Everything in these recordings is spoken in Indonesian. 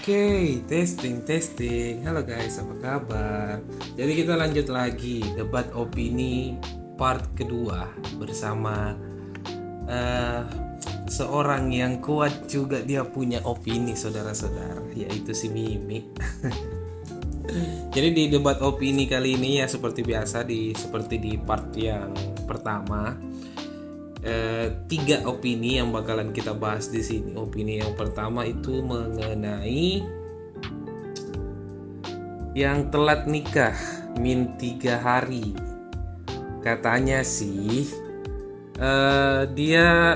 Oke, testing. Halo guys, apa kabar? Jadi kita lanjut lagi debat opini part kedua bersama eh, seorang yang kuat juga dia punya opini saudara-saudara, yaitu si Mimi. Jadi di debat opini kali ini ya seperti biasa seperti di part yang pertama. Tiga opini yang bakalan kita bahas di sini. Opini yang pertama itu mengenai yang telat nikah min 3 hari. Katanya sih dia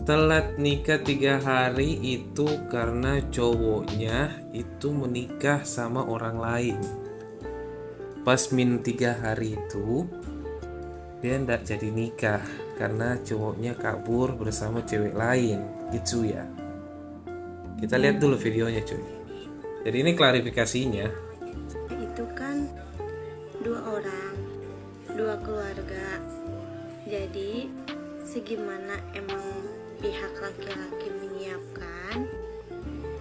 telat nikah 3 hari itu karena cowoknya itu menikah sama orang lain. Pas min 3 hari itu dia ndak jadi nikah karena cowoknya kabur bersama cewek lain gitu ya. Kita lihat dulu videonya cuy. Jadi ini klarifikasinya. Itu kan 2 orang, 2 keluarga. Jadi segimana emang pihak laki-laki menyiapkan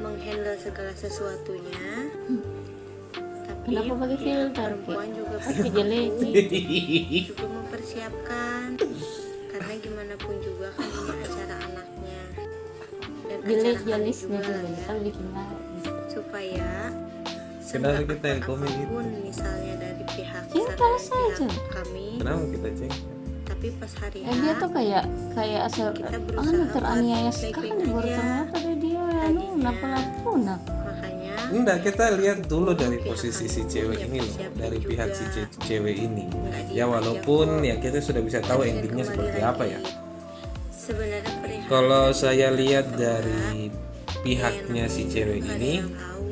menghandle segala sesuatunya, tapi Kenapa pakai pihak filter? perempuan juga Pakai jelek. juga mempersiapkan, karena gimana pun juga kan ini acara anaknya dan Jelek acara kami jelisnya juga juga lah ya, kita bikin lagi. supaya Kenapa kita yang komen gitu? apapun misalnya dari pihak Cinta dari saja. pihak kami, Kenapa kita cek? tapi pas hari Dia tuh kayak asal Kita berusaha teraniaya buat sekali baik-baik baru aja. kenapa dia napalapuna. makanya Enggak, kita lihat dulu dari posisi si cewek ini loh, dari pihak si cewek ini. Ya walaupun ya kita sudah bisa tahu endingnya seperti apa ya. sebenarnya perihal Kalau saya lihat dari pihaknya si cewek ini, yang tahu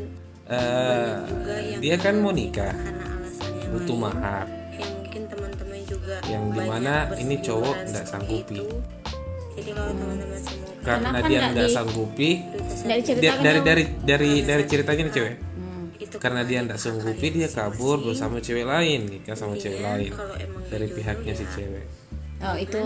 dia kan mau nikah, karena alasannya butuh mahar, yang mungkin teman-teman juga yang banyak dimana ini cowok bersinggungan nggak seperti sanggupi. itu. Jadi kalau teman-teman semua Karena Kenapa dia nggak nggak di- sanggupi, Dari dia, cerita dari ceritanya nih cewek. itu Karena dia nggak sanggupi, dia kabur bersama cewek lain, nikah sama cewek lain kalau emang dari jodoh pihaknya ya si cewek. Oh itu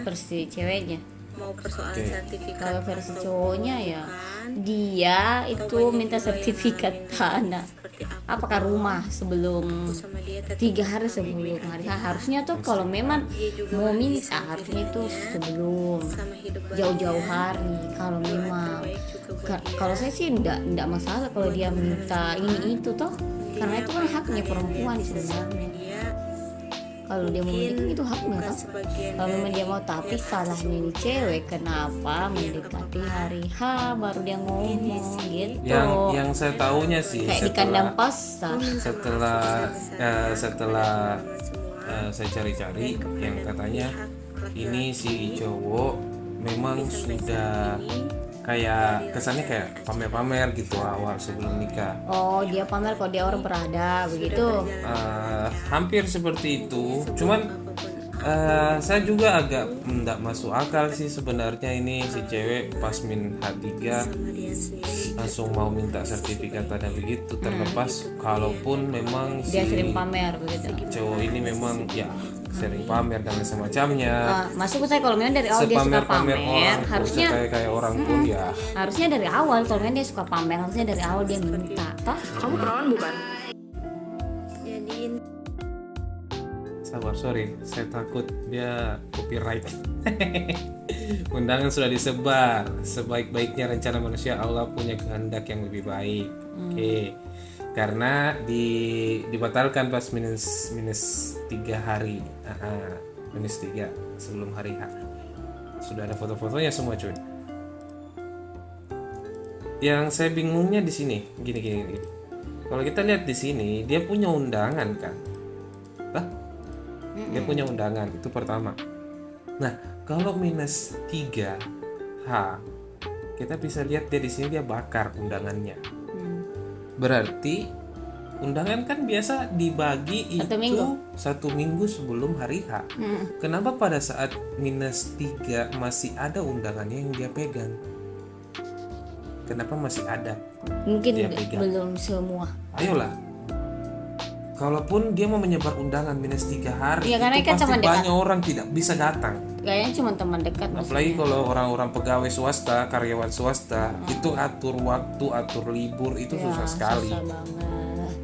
versi ceweknya. mau persoalan Oke. sertifikat Kalau versi atau cowoknya ya bukan, dia itu minta sertifikat tanah. seperti Apakah rumah sebelum sama dia 3 hari sebelum hari H. Harusnya tuh kalau memang mau minta harusnya itu sebelum sama hidup jauh-jauh hari. Kalau memang kalau saya sih enggak masalah kalau dia minta ini itu toh, karena itu kan haknya perempuan sebenarnya. dia Kalau dia mau menikah itu haknya toh. sebagian Kalau memang dia mau, tapi salahnya ini cewek kenapa mendekati hari H baru dia ngomong gitu. Yang saya tahunya sih Kayak di kandang pasar. setelah saya cari-cari yang katanya ini si cowok memang sudah kayak kesannya kayak pamer-pamer gitu awal sebelum nikah. Oh dia pamer kalau dia orang berada begitu. Hampir seperti itu, cuman saya juga agak tidak masuk akal sih sebenarnya ini si cewek pas min H3 langsung mau minta sertifikat tanah begitu, terlepas kalaupun memang si Dia sering pamer begitu. cowok ini memang ya sering pamer dan semacamnya. Masuk ke saya kalau memang dari awal dia suka Sepamer-pamer pamer, orang harusnya kayak orang pun ya. harusnya dari awal kalau memang dia suka pamer harusnya dari awal dia minta toh. Kamu perawan bukan? jadi Sabar, sorry, saya takut dia copyright. Undangan sudah disebar. Sebaik-baiknya rencana manusia, Allah punya kehendak yang lebih baik. Oke. Karena dibatalkan pas minus 3 hari. Minus 3 sebelum hari H. Sudah ada foto-fotonya semua, cuy. Yang saya bingungnya di sini, gini. Kalau kita lihat di sini, dia punya undangan kan? Hah? Dia punya undangan, itu pertama. Nah, kalau minus 3 H, kita bisa lihat dia di sini dia bakar undangannya. Berarti undangan kan biasa dibagi Satu itu minggu. 1 minggu sebelum hari H. Kenapa pada saat minus 3 masih ada undangannya yang dia pegang? Kenapa masih ada? Mungkin Dia pegang. belum semua. Ayolah. kalaupun dia mau menyebar undangan -3 hari, Iya, karena itu kan pasti teman dekat. banyak orang tidak bisa datang. Kayaknya cuma teman dekat Apalagi kalau orang-orang pegawai swasta, karyawan swasta, itu atur waktu, atur libur itu susah sekali. susah banget.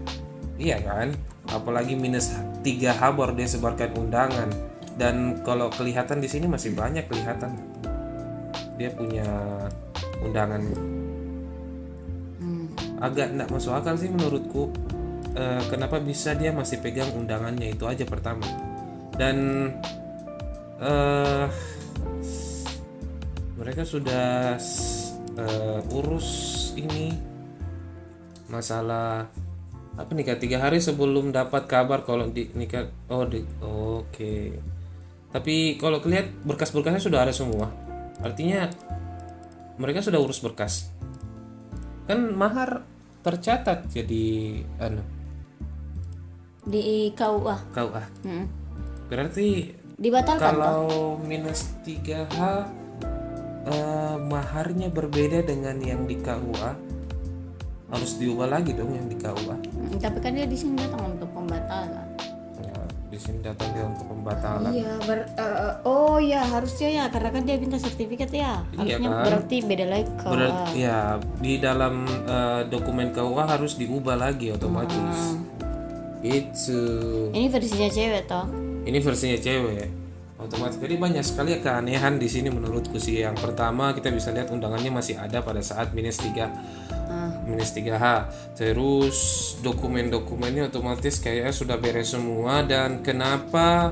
Iya kan? Apalagi -3H baru dia sebarkan undangan. Dan kalau kelihatan di sini masih banyak kelihatan dia punya undangan. Agak enggak masuk akal sih menurutku. Kenapa bisa dia masih pegang undangannya, itu aja pertama. Dan mereka sudah urus ini masalah apa, nikah 3 hari sebelum dapat kabar kalau nikah. Oke. Tapi kalau kelihat berkas-berkasnya sudah ada semua, artinya mereka sudah urus berkas. Kan mahar tercatat jadi Di KUA. KUA. Berarti Dibatalkan toh? kalau -3H maharnya berbeda dengan yang di KUA, harus diubah lagi dong yang di KUA. Tapi kan dia di sini datang untuk pembatalan. Ya, di sini datang dia untuk pembatalan. Iya, ya harusnya ya, karena kan dia minta sertifikat ya. Iya Harusnya kan? berarti beda lagi KUA. Berarti ya di dalam dokumen KUA harus diubah lagi otomatis. Itu. Ini versinya cewek toh? Ini versinya cewek. Otomatis. Jadi banyak sekali keanehan di sini menurutku sih. Yang pertama kita bisa lihat undangannya masih ada pada saat -3H. Terus dokumen-dokumennya otomatis kayaknya sudah beres semua. Dan kenapa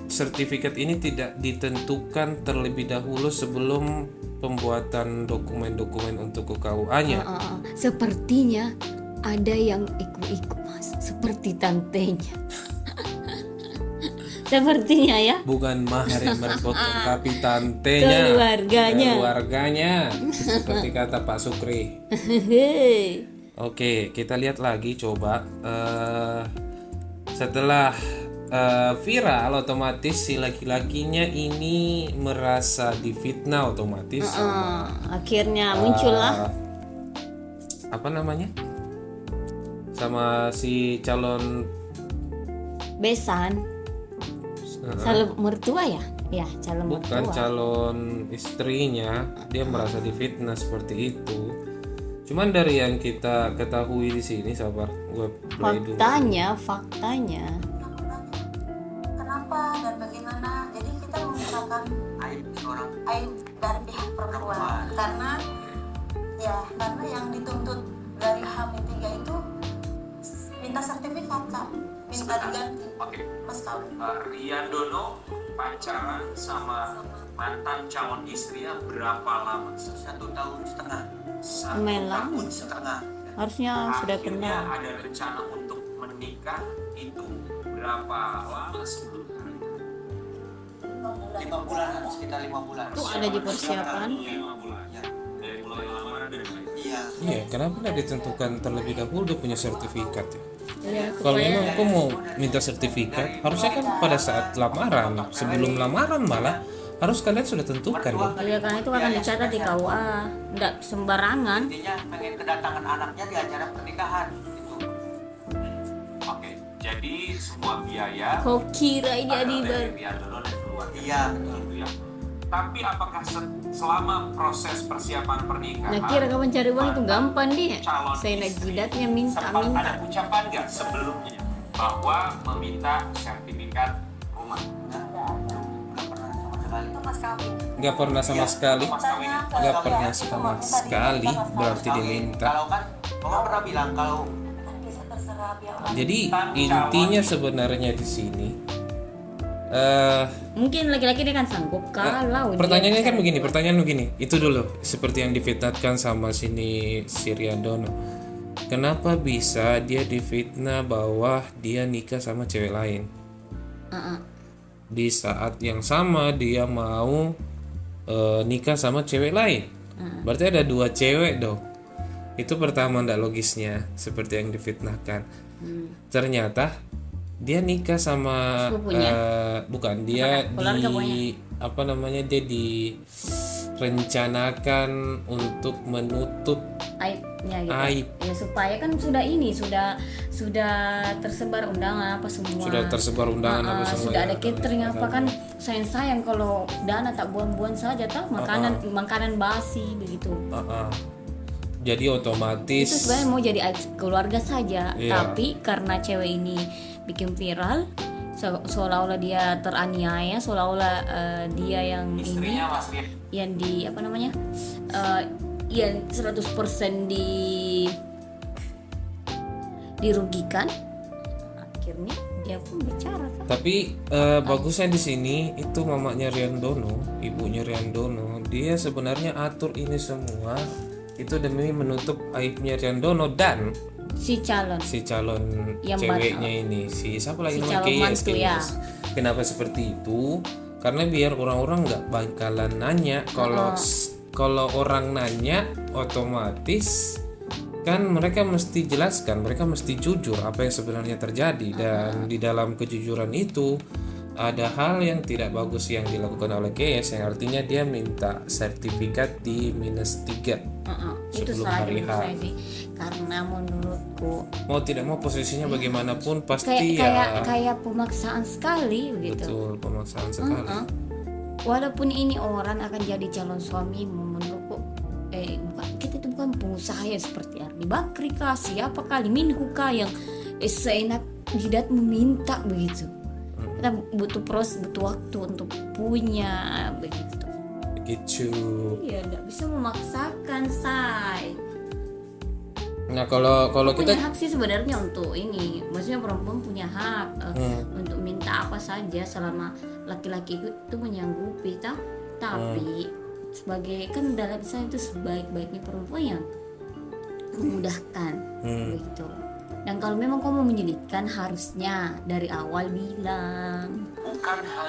sertifikat ini tidak ditentukan terlebih dahulu sebelum pembuatan dokumen-dokumen untuk KUA-nya? Sepertinya ada yang ikut-ikut mas, seperti tantenya. Sepertinya ya. Bukan mahar yang merepotkan, tapi tantenya, keluarganya, seperti kata Pak Sukri. Oke, kita lihat lagi coba. Setelah viral, otomatis si laki-lakinya ini merasa difitnah otomatis. Akhirnya muncullah Apa namanya? Sama si calon besan. Calon mertua ya? Ya, calon bukan mertua. calon istrinya, dia merasa difitnah seperti itu. Cuman dari yang kita ketahui di sini, sabar, gue play dulu. Faktanya. Kenapa dan bagaimana? Jadi kita memintakan aib dari pihak perempuan karena yang dituntut dari H-3 itu minta sertifikat kan, minta diganti. Oke. Mas kawin. Rian Dono pacaran sama mantan calon istrinya berapa lama? 1,5 tahun. 1 Lumayan tahun lama. setengah. Harusnya sudah Akhirnya kenal. ada rencana untuk menikah itu berapa lama sebelum hari? 5 bulan, sekitar 5 bulan. Tuh ada di persiapan. 5 bulan. Ya. Dari mulai lamaran dan lain. Iya. Iya, kenapa tidak ditentukan terlebih dahulu dia punya sertifikat ya? Iya, Kalau memang kau mau minta sertifikat, harusnya kan pada saat lamaran, sebelum lamaran malah harus kalian sudah tentukan ya. iya, karena itu akan dicatat di KUA, enggak sembarangan. Intinya pengen kedatangan anaknya di acara pernikahan gitu. Oke, jadi semua biaya Kau kira ini ada Adibar? dari Rian Dono dan keluarga. Iya, betul. Gitu ya. Tapi apakah selama proses persiapan pernikahan Nah, kira kapan cari uang itu gampang dia. calon Saya nak istri jidatnya sempat minta. ada ucapan nggak sebelumnya bahwa meminta sertifikat rumah? Nggak pernah sama sekali. Itu mas kawin. Nggak pernah sama sekali, Mas kawin nggak pernah sama sekali, berarti diminta. Kalau kan Mama pernah bilang kalau Kan bisa terserah biar Jadi intinya sebenarnya di sini, Mungkin laki-laki dia kan sanggup kalau dia pertanyaannya kan bisa- pertanyaan begini, itu dulu seperti yang difitnahkan sama sini si Rian Dono. Kenapa bisa dia difitnah bahwa dia nikah sama cewek lain? Di saat yang sama dia mau nikah sama cewek lain. Berarti ada 2 cewek dong. Itu pertama ndak logisnya seperti yang difitnahkan. Ternyata dia nikah sama Sepupunya? bukan, dia Keluarga dia direncanakan untuk menutup Aib. Ya, gitu. aib. Ya supaya kan sudah tersebar undangan apa semua. Sudah tersebar undangan apa semua. Sudah ya, ada dan catering lain apa kan, sayang kalau dana tak buang-buang saja tahu makanan basi begitu. Jadi Itu otomatis sebenarnya mau jadi aib keluarga saja, Iya. tapi karena cewek ini bikin viral seolah-olah dia teraniaya, seolah-olah dia yang ini Istrinya Mas Rian. yang di apa namanya yang 100% dirugikan, akhirnya dia pun bicara kan. tapi bagusnya di sini itu mamanya Riandono, ibunya Riandono, dia sebenarnya atur ini semua itu demi menutup aibnya Riandono dan Si calon si calon Yang ceweknya ini, si siapa lagi Si namanya, calon Keyes, mantu, ya. Keyes. Kenapa seperti itu? Karena biar orang-orang nggak bakalan nanya. Kalau orang nanya otomatis kan mereka mesti jelaskan, mereka mesti jujur apa yang sebenarnya terjadi, dan di dalam kejujuran itu ada hal yang tidak bagus yang dilakukan oleh Keyes, yang artinya dia minta sertifikat di -3 itu sebelum salah hari menurut H. saya sih, karena menurutku Mau tidak mau posisinya bagaimanapun kayak pasti kayak pemaksaan sekali begitu. betul, pemaksaan sekali. Walaupun ini orang akan jadi calon suamimu, menurutku kita itu bukan pengusaha yang seperti Ardi Bakri kah, siapa kali Minhu kah yang seenak jidat meminta begitu. Kita butuh proses, butuh waktu untuk punya begitu. Begitu. Iya, nggak bisa memaksakan, say. Nah, kalau Punya kita hak sih sebenarnya untuk ini, maksudnya perempuan punya hak untuk minta apa saja selama laki-laki itu menyanggupi, tapi sebagai kan dalam Islam itu sebaik-baiknya perempuan yang memudahkan begitu. Dan kalau memang kamu menyulitkan, harusnya dari awal bilang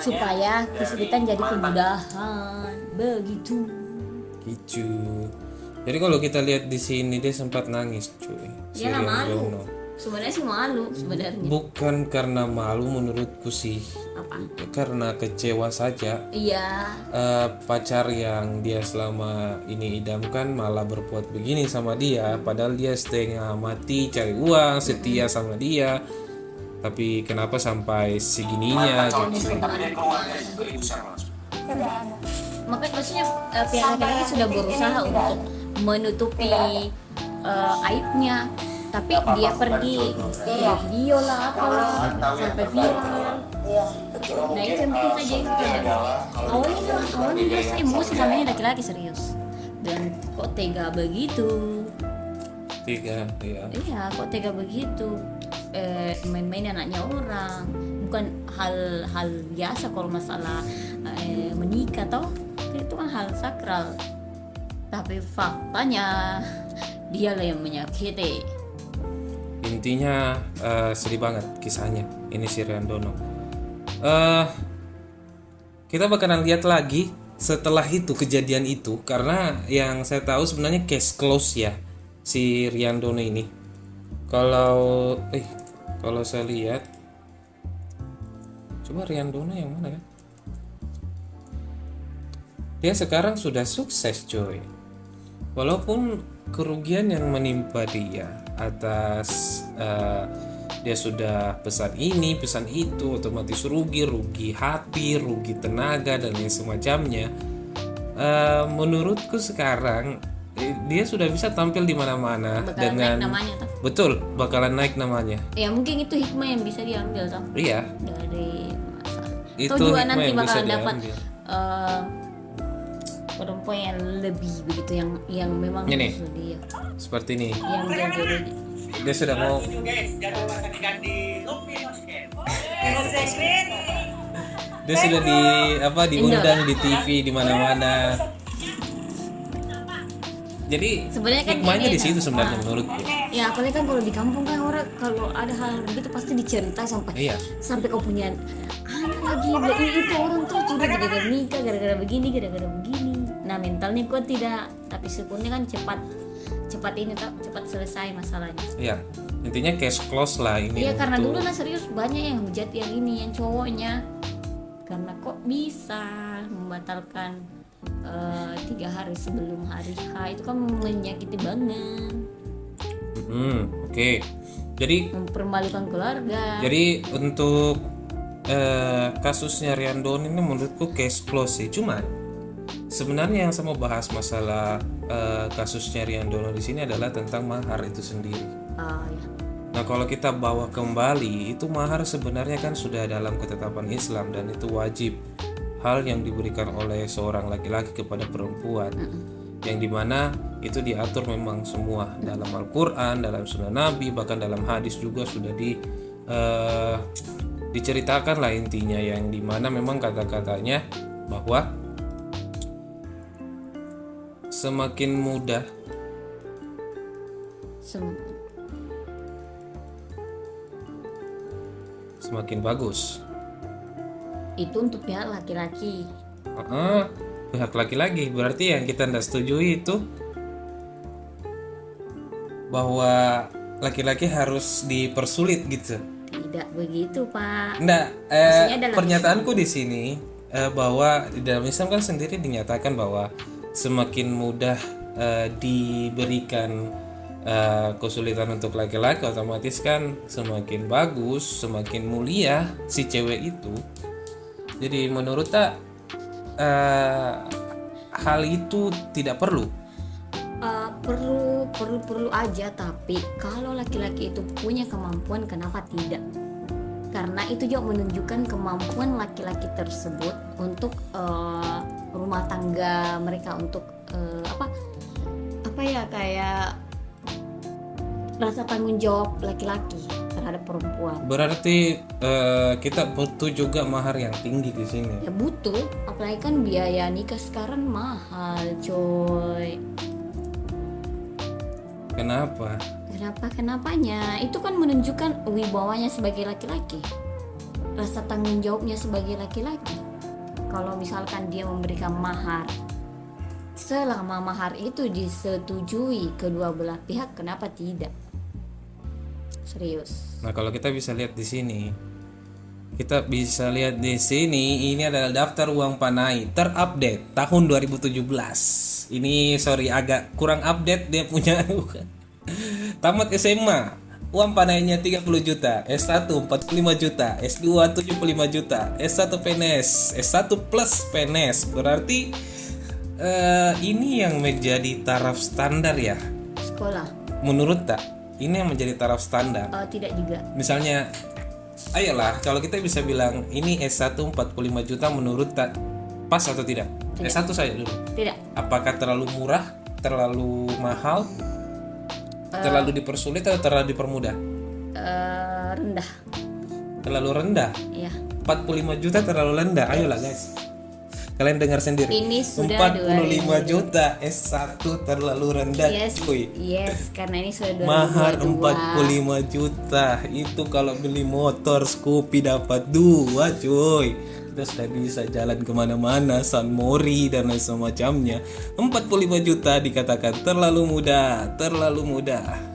supaya kesulitan jadi kemudahan begitu. gitu. Jadi kalau kita lihat di sini dia sempat nangis, cuy. Si Dia lah malu. Riandono. Sebenarnya sih malu sebenarnya. Bukan karena malu menurutku sih, Apa? karena kecewa saja. Iya. Pacar yang dia selama ini idamkan malah berbuat begini sama dia, padahal dia setengah mati cari uang, setia sama dia, tapi kenapa sampai segininya gitu. Tapi dia keluar dari seribu langsung. Makanya maksudnya pihak laki-laki sudah berusaha untuk menutupi aibnya, tapi dia pergi video lah apalah sampai viral. Nah itu yang bikin saja itu kadang awalnya dia saya emosi sama ini laki-laki serius, dan kok tega begitu. Tiga, ya. Iya, kok tega begitu, main-main anaknya orang. Bukan hal biasa kalau masalah menikah toh, itu kan hal sakral. Tapi faktanya dialah yang menyakiti. Intinya sedih banget kisahnya ini si Riandono. Kita bakalan lihat lagi setelah itu kejadian itu, karena yang saya tahu sebenarnya case close ya si Riandono ini. Kalau saya lihat, coba Riandono yang mana kan? Dia sekarang sudah sukses, coy. Walaupun kerugian yang menimpa dia atas dia sudah pesan ini, pesan itu, otomatis rugi hati, rugi tenaga dan lain semacamnya. Menurutku sekarang dia sudah bisa tampil di mana-mana Bakalan dengan naik namanya toh. betul, bakalan naik namanya. Ya mungkin itu hikmah yang bisa diambil toh Iya, dari masalah. itu Toh juga hikmah nanti yang bisa bakalan dapat diambil. perempuan yang lebih begitu, yang memang Ini. khusus dia, Seperti ini. yang jodoh. Dia sudah mau dia sudah diundang di TV di mana-mana. Jadi Sebenarnya kan hikmahnya ini, di situ sebenarnya menurutku. Ya apalagi kan kalau di kampung kan orang kalau ada hal begitu pasti diceritain sampai Iya. sampai kau punya anak lagi itu orang tuh sudah gara-gara nikah, gara-gara begini. Nah mentalnya kuat tidak, tapi syukurnya kan cepat ini cepat selesai masalahnya. Iya. Intinya case close lah ini. Iya karena untuk- dulu lah serius banyak yang hujat yang ini, yang cowoknya, karena kok bisa membatalkan 3 hari sebelum hari H, itu kan menyakiti banget. Oke. Jadi mempermalukan keluarga. Jadi untuk kasusnya Rian Don ini menurutku case close sih. Cuman sebenarnya yang saya mau bahas masalah kasusnya Rian Dono di sini adalah tentang mahar itu sendiri. Ya. Nah kalau kita bawa kembali itu mahar sebenarnya kan sudah dalam ketetapan Islam dan itu wajib hal yang diberikan oleh seorang laki-laki kepada perempuan. Yang dimana itu diatur memang semua dalam Al-Quran, dalam Sunnah Nabi, bahkan dalam hadis juga sudah diceritakan lah intinya, yang dimana memang kata-katanya bahwa semakin mudah semakin bagus. Itu untuk pihak laki-laki. Pihak laki-laki berarti yang kita tidak setujui itu bahwa laki-laki harus dipersulit gitu. Tidak begitu, Pak. Nggak, Maksudnya dalam pernyataanku di sini bahwa di dalam Islam kan sendiri dinyatakan bahwa semakin mudah diberikan kesulitan untuk laki-laki, otomatis kan semakin bagus, semakin mulia si cewek itu. Jadi menurut tak hal itu tidak perlu. Perlu aja, tapi kalau laki-laki itu punya kemampuan, kenapa tidak? Karena itu juga menunjukkan kemampuan laki-laki tersebut untuk rumah tangga mereka, untuk apa ya, kayak rasa tanggung jawab laki-laki terhadap perempuan. Berarti kita butuh juga mahar yang tinggi di sini. Ya butuh, apalagi kan biaya nikah sekarang mahal, coy. Kenapanya? Itu kan menunjukkan wibawanya sebagai laki-laki, rasa tanggung jawabnya sebagai laki-laki. Kalau misalkan dia memberikan mahar, selama mahar itu disetujui kedua belah pihak, kenapa tidak? Serius. Nah, kalau kita bisa lihat di sini, ini adalah daftar uang panai terupdate tahun 2017. Ini agak kurang update dia punya. Tamat SMA, uang panainya 30 juta, S1 45 juta, S2 75 juta, S1 PNS, S1 plus PNS. Berarti ini yang menjadi taraf standar ya? Sekolah? Menurut tak? Ini yang menjadi taraf standar? Tidak juga. Misalnya, ayolah kalau kita bisa bilang ini S1 45 juta menurut tak pas atau tidak? S1 saya dulu. Tidak. Apakah terlalu murah, terlalu mahal, terlalu dipersulit atau terlalu dipermudah? Rendah. Terlalu rendah. Iya. 45 juta terlalu rendah. Ayolah guys, kalian dengar sendiri. Ini sudah 45 juta S1 terlalu rendah. Yes, karena ini sudah 2022. Mahar 45 juta. Itu kalau beli motor Scoopy dapat 2 cuy. Kita sudah bisa jalan kemana-mana, San Mori dan lain semacamnya. 45 juta dikatakan terlalu mudah.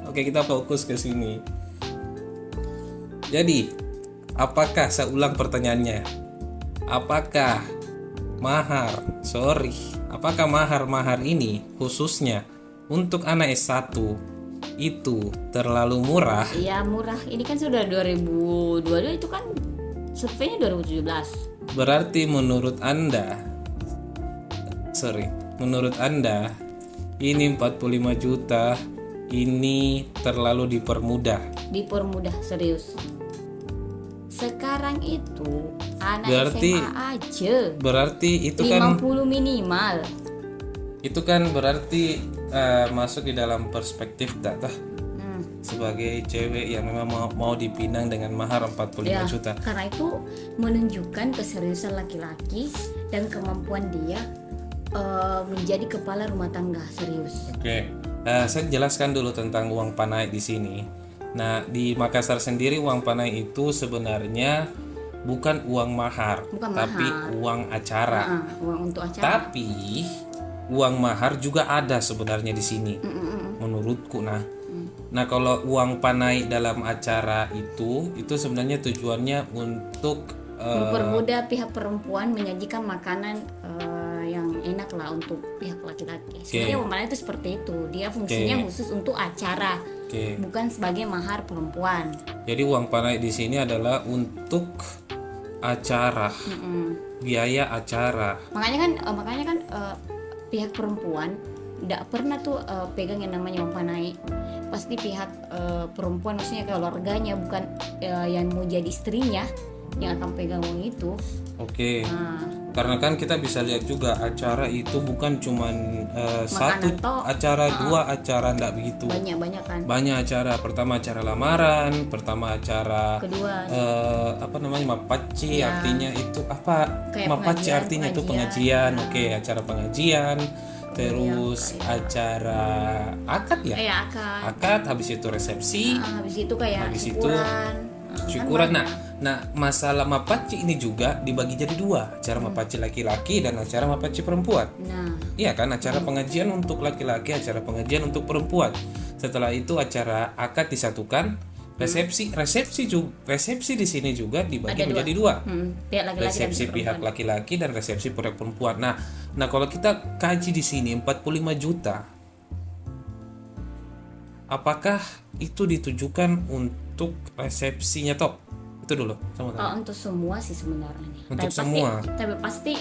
Oke, kita fokus ke sini. Jadi, apakah, saya ulang pertanyaannya, apakah mahar ini khususnya untuk anak S1 itu terlalu murah? Iya, murah. Ini kan sudah 2022, itu kan surveinya 2017. Berarti menurut Anda ini 45 juta ini terlalu dipermudah. Serius. Sekarang itu anak Berarti- SMA aja Berarti itu 50 minimal. Itu kan berarti masuk di dalam perspektif tak sebagai cewek yang memang mau dipinang dengan mahar 45 juta. Karena itu menunjukkan keseriusan laki-laki dan kemampuan dia menjadi kepala rumah tangga. Serius. Oke. Saya jelaskan dulu tentang uang panai di sini. Nah, di Makassar sendiri uang panai itu sebenarnya bukan uang mahar, tapi uang acara. Uang untuk acara. Tapi uang mahar juga ada sebenarnya di sini. Menurutku Nah, kalau uang panai dalam acara itu sebenarnya tujuannya untuk mempermudah pihak perempuan menyajikan makanan yang enak lah untuk pihak laki-laki. Sebenarnya uang panai itu seperti itu, dia fungsinya khusus untuk acara, bukan sebagai mahar perempuan. Jadi uang panai di sini adalah untuk acara, biaya acara. Makanya kan pihak perempuan tidak pernah tuh pegang yang namanya uang panai. Pasti pihak perempuan, maksudnya keluarganya, bukan yang mau jadi istrinya yang akan pegang uang itu. Oke. Karena kan kita bisa lihat juga acara itu bukan cuman satu acara, dua acara, enggak begitu. Banyak kan. Banyak acara. Pertama acara lamaran, pertama acara Kedua apa namanya, mapaci, artinya itu apa? Kayak Mapaci artinya itu pengajian. Oke, acara pengajian. Terus acara akad ya? Akad, habis itu resepsi. Habis itu kayak Habis itu syukuran. Nah, masalah mapaci ini juga dibagi jadi dua, acara mapaci laki-laki dan acara mapaci perempuan. Nah, Iya kan, acara pengajian untuk laki-laki, acara pengajian untuk perempuan. Setelah itu acara akad disatukan, resepsi di sini juga dibagi menjadi dua. Pihak laki-laki Resepsi dan pihak perempuan. laki-laki dan resepsi pihak perempuan. Nah kalau kita kaji di sini 45 juta, apakah itu ditujukan untuk resepsinya toh? Itu dulu sama kamu. Untuk semua sih sebenarnya. Untuk semua. Tapi pasti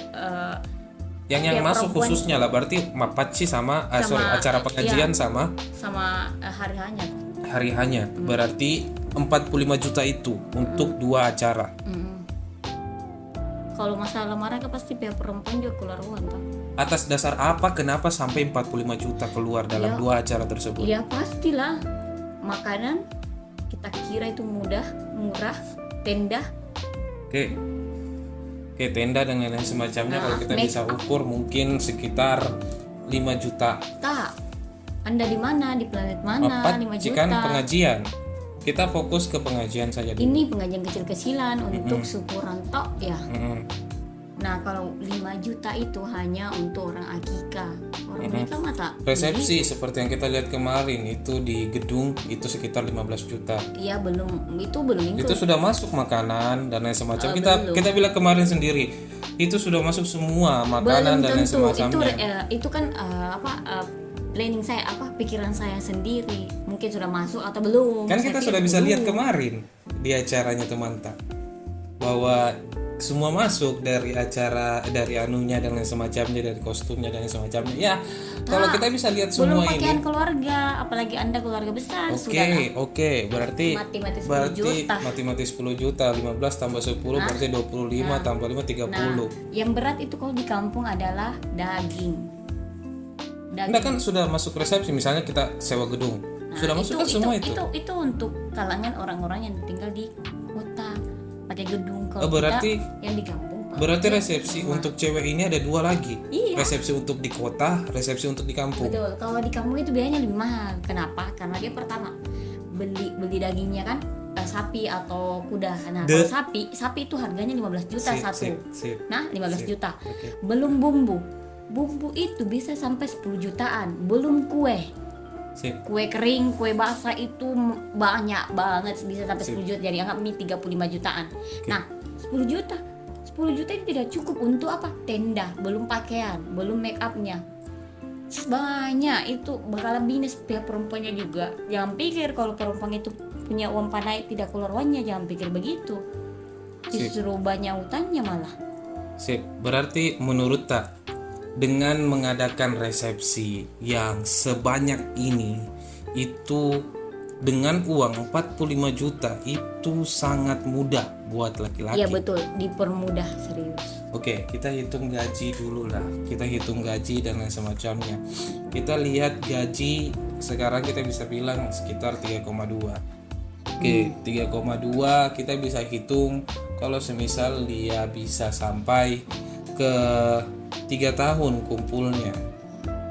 yang masuk perempuan khususnya lah berarti mapaci sama acara pengajian sama hari hanya. hari hanya. Berarti 45 juta itu untuk dua acara. Kalau masalah lamaran kan pasti pihak perempuan juga keluar uang toh. Atas dasar apa kenapa sampai 45 juta keluar dalam dua acara tersebut? Ya pastilah, makanan kita kira itu murah, tenda. Oke, tenda dan lain-lain semacamnya kalau kita make bisa ukur mungkin sekitar 5 juta. Tak, Anda di mana, di planet mana? 5 juta. Kan pengajian. Kita fokus ke pengajian saja dulu. Ini pengajian kecil-kecilan untuk syukuran tok ya. Nah kalau 5 juta itu hanya untuk orang akikah. Orang mereka mata Resepsi seperti yang kita lihat kemarin itu di gedung itu sekitar 15 juta. Iya belum include. Itu sudah masuk makanan dan lain semacam. Kita bilang kemarin sendiri itu sudah masuk semua makanan dan lain semacamnya. Itu kan planning saya, pikiran saya sendiri, mungkin sudah masuk atau belum. Kan kita sudah bisa lihat kemarin di acaranya teman-teman bahwa semua masuk dari acara, dari anunya dan lain semacamnya, dari kostumnya dan lain semacamnya. Ya, kalau kita bisa lihat semua belum pakaian ini. keluarga, apalagi Anda keluarga besar. Oke, berarti Mati 10 juta, 15 tambah 10 berarti 25 tambah 5 30. Yang berat itu kalau di kampung adalah daging. Enggak kan sudah masuk resepsi, misalnya kita sewa gedung. Sudah masuk kan semua itu. Itu untuk kalangan orang-orang yang tinggal di kota pakai gedung. Kalau berarti kita yang di kampung. Berarti resepsi untuk cewek ini ada dua lagi. Iya. Resepsi untuk di kota, resepsi untuk di kampung. Betul. Kalau di kampung itu biayanya lebih mahal. Kenapa? Karena dia pertama beli dagingnya kan sapi atau kuda. Nah, kalau sapi itu harganya 15 juta satu. Nah, 15 juta. Okay. Belum bumbu itu bisa sampai 10 jutaan. Belum kue kering, kue basah itu banyak banget, bisa sampai 10 juta. Jadi anggap mie 35 jutaan. Nah 10 juta itu tidak cukup untuk tenda, belum pakaian, belum make upnya, banyak. Itu bakalan minus pihak perempuannya juga. Jangan pikir kalau perempuan itu punya uang panai tidak keluar uangnya, jangan pikir begitu. Justru banyak utangnya malah. Berarti menurut tak, dengan mengadakan resepsi yang sebanyak ini, itu dengan uang 45 juta itu sangat mudah buat laki-laki. Iya betul, dipermudah serius. Oke, kita hitung gaji dulu lah. Kita hitung gaji dan lain semacamnya. Kita lihat gaji sekarang kita bisa bilang sekitar 3,2. Oke, 3,2 kita bisa hitung kalau semisal dia bisa sampai ke 3 tahun kumpulnya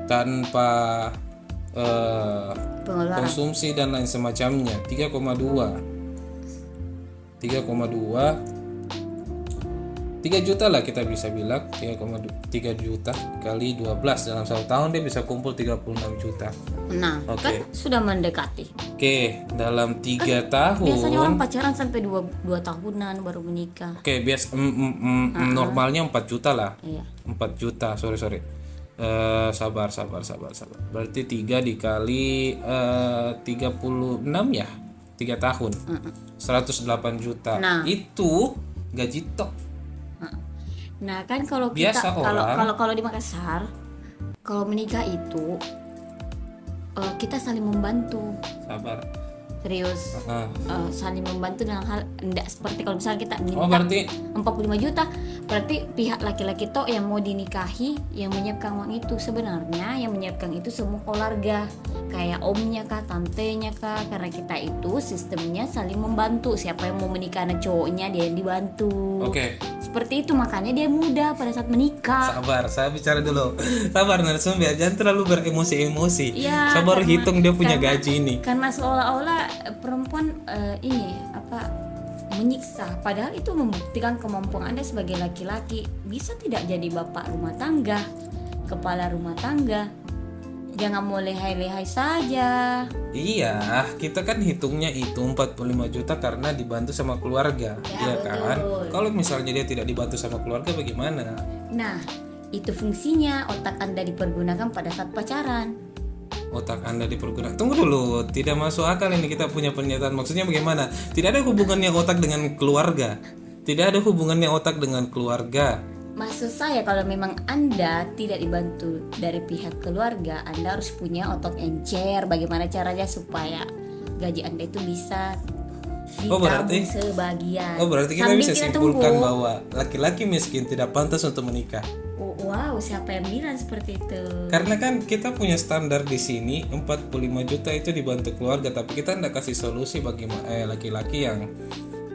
tanpa konsumsi dan lain semacamnya. 3 juta lah kita bisa bilang. 3 juta kali 12 dalam 1 tahun dia bisa kumpul 36 juta. Nah, kan sudah mendekati. Oke, dalam 3 tahun biasanya orang pacaran sampai 2 tahunan baru menikah. Oke, normalnya 4 juta lah. Iya. 4 juta, sorry. Sabar. Berarti 3 dikali 36 ya? 3 tahun. 108 juta. Nah. Itu gaji tok. Nah kan kalau Biasa kita orang. kalau di Makassar kalau menikah itu kita saling membantu, Sabar. serius. Saling membantu dalam hal enggak seperti kalau misalnya kita minta Oh, berarti 45 juta, berarti pihak laki-laki toh yang mau dinikahi yang menyiapkan uang itu. Sebenarnya yang menyiapkan itu semua keluarga, kayak omnya kah, tantenya kah, karena kita itu sistemnya saling membantu. Siapa yang mau menikah anak cowoknya dia yang dibantu. Oke. Seperti itu, makanya dia muda pada saat menikah. Sabar, saya bicara dulu. Sabar narasumber, jangan terlalu beremosi-emosi. Ya, Saya baru karena- hitung dia punya karena- gaji ini. Karena seolah-olah perempuan menyiksa, padahal itu membuktikan kemampuan Anda sebagai laki-laki. Bisa tidak jadi bapak rumah tangga, kepala rumah tangga. Jangan mau lehai-lehai saja. Iya, kita kan hitungnya itu 45 juta karena dibantu sama keluarga, Ya, iya kan? betul. Kalau misalnya dia tidak dibantu sama keluarga bagaimana? Nah, itu fungsinya otak Anda dipergunakan pada saat pacaran. Otak Anda dipergunakan. Tunggu dulu, tidak masuk akal ini kita punya pernyataan. Maksudnya bagaimana? Tidak ada hubungannya otak dengan keluarga. Tidak ada hubungannya otak dengan keluarga. Maksud saya kalau memang Anda tidak dibantu dari pihak keluarga, Anda harus punya otak encer. Bagaimana caranya supaya gaji Anda itu bisa Oh, ditabung berarti- sebagian. Oh, berarti kita Sambil bisa kita simpulkan tunggu. bahwa laki-laki miskin tidak pantas untuk menikah. Wow, siapa yang bilang seperti itu? Karena kan kita punya standar di sini 45 juta itu dibantu keluarga, tapi kita tidak kasih solusi bagi laki-laki yang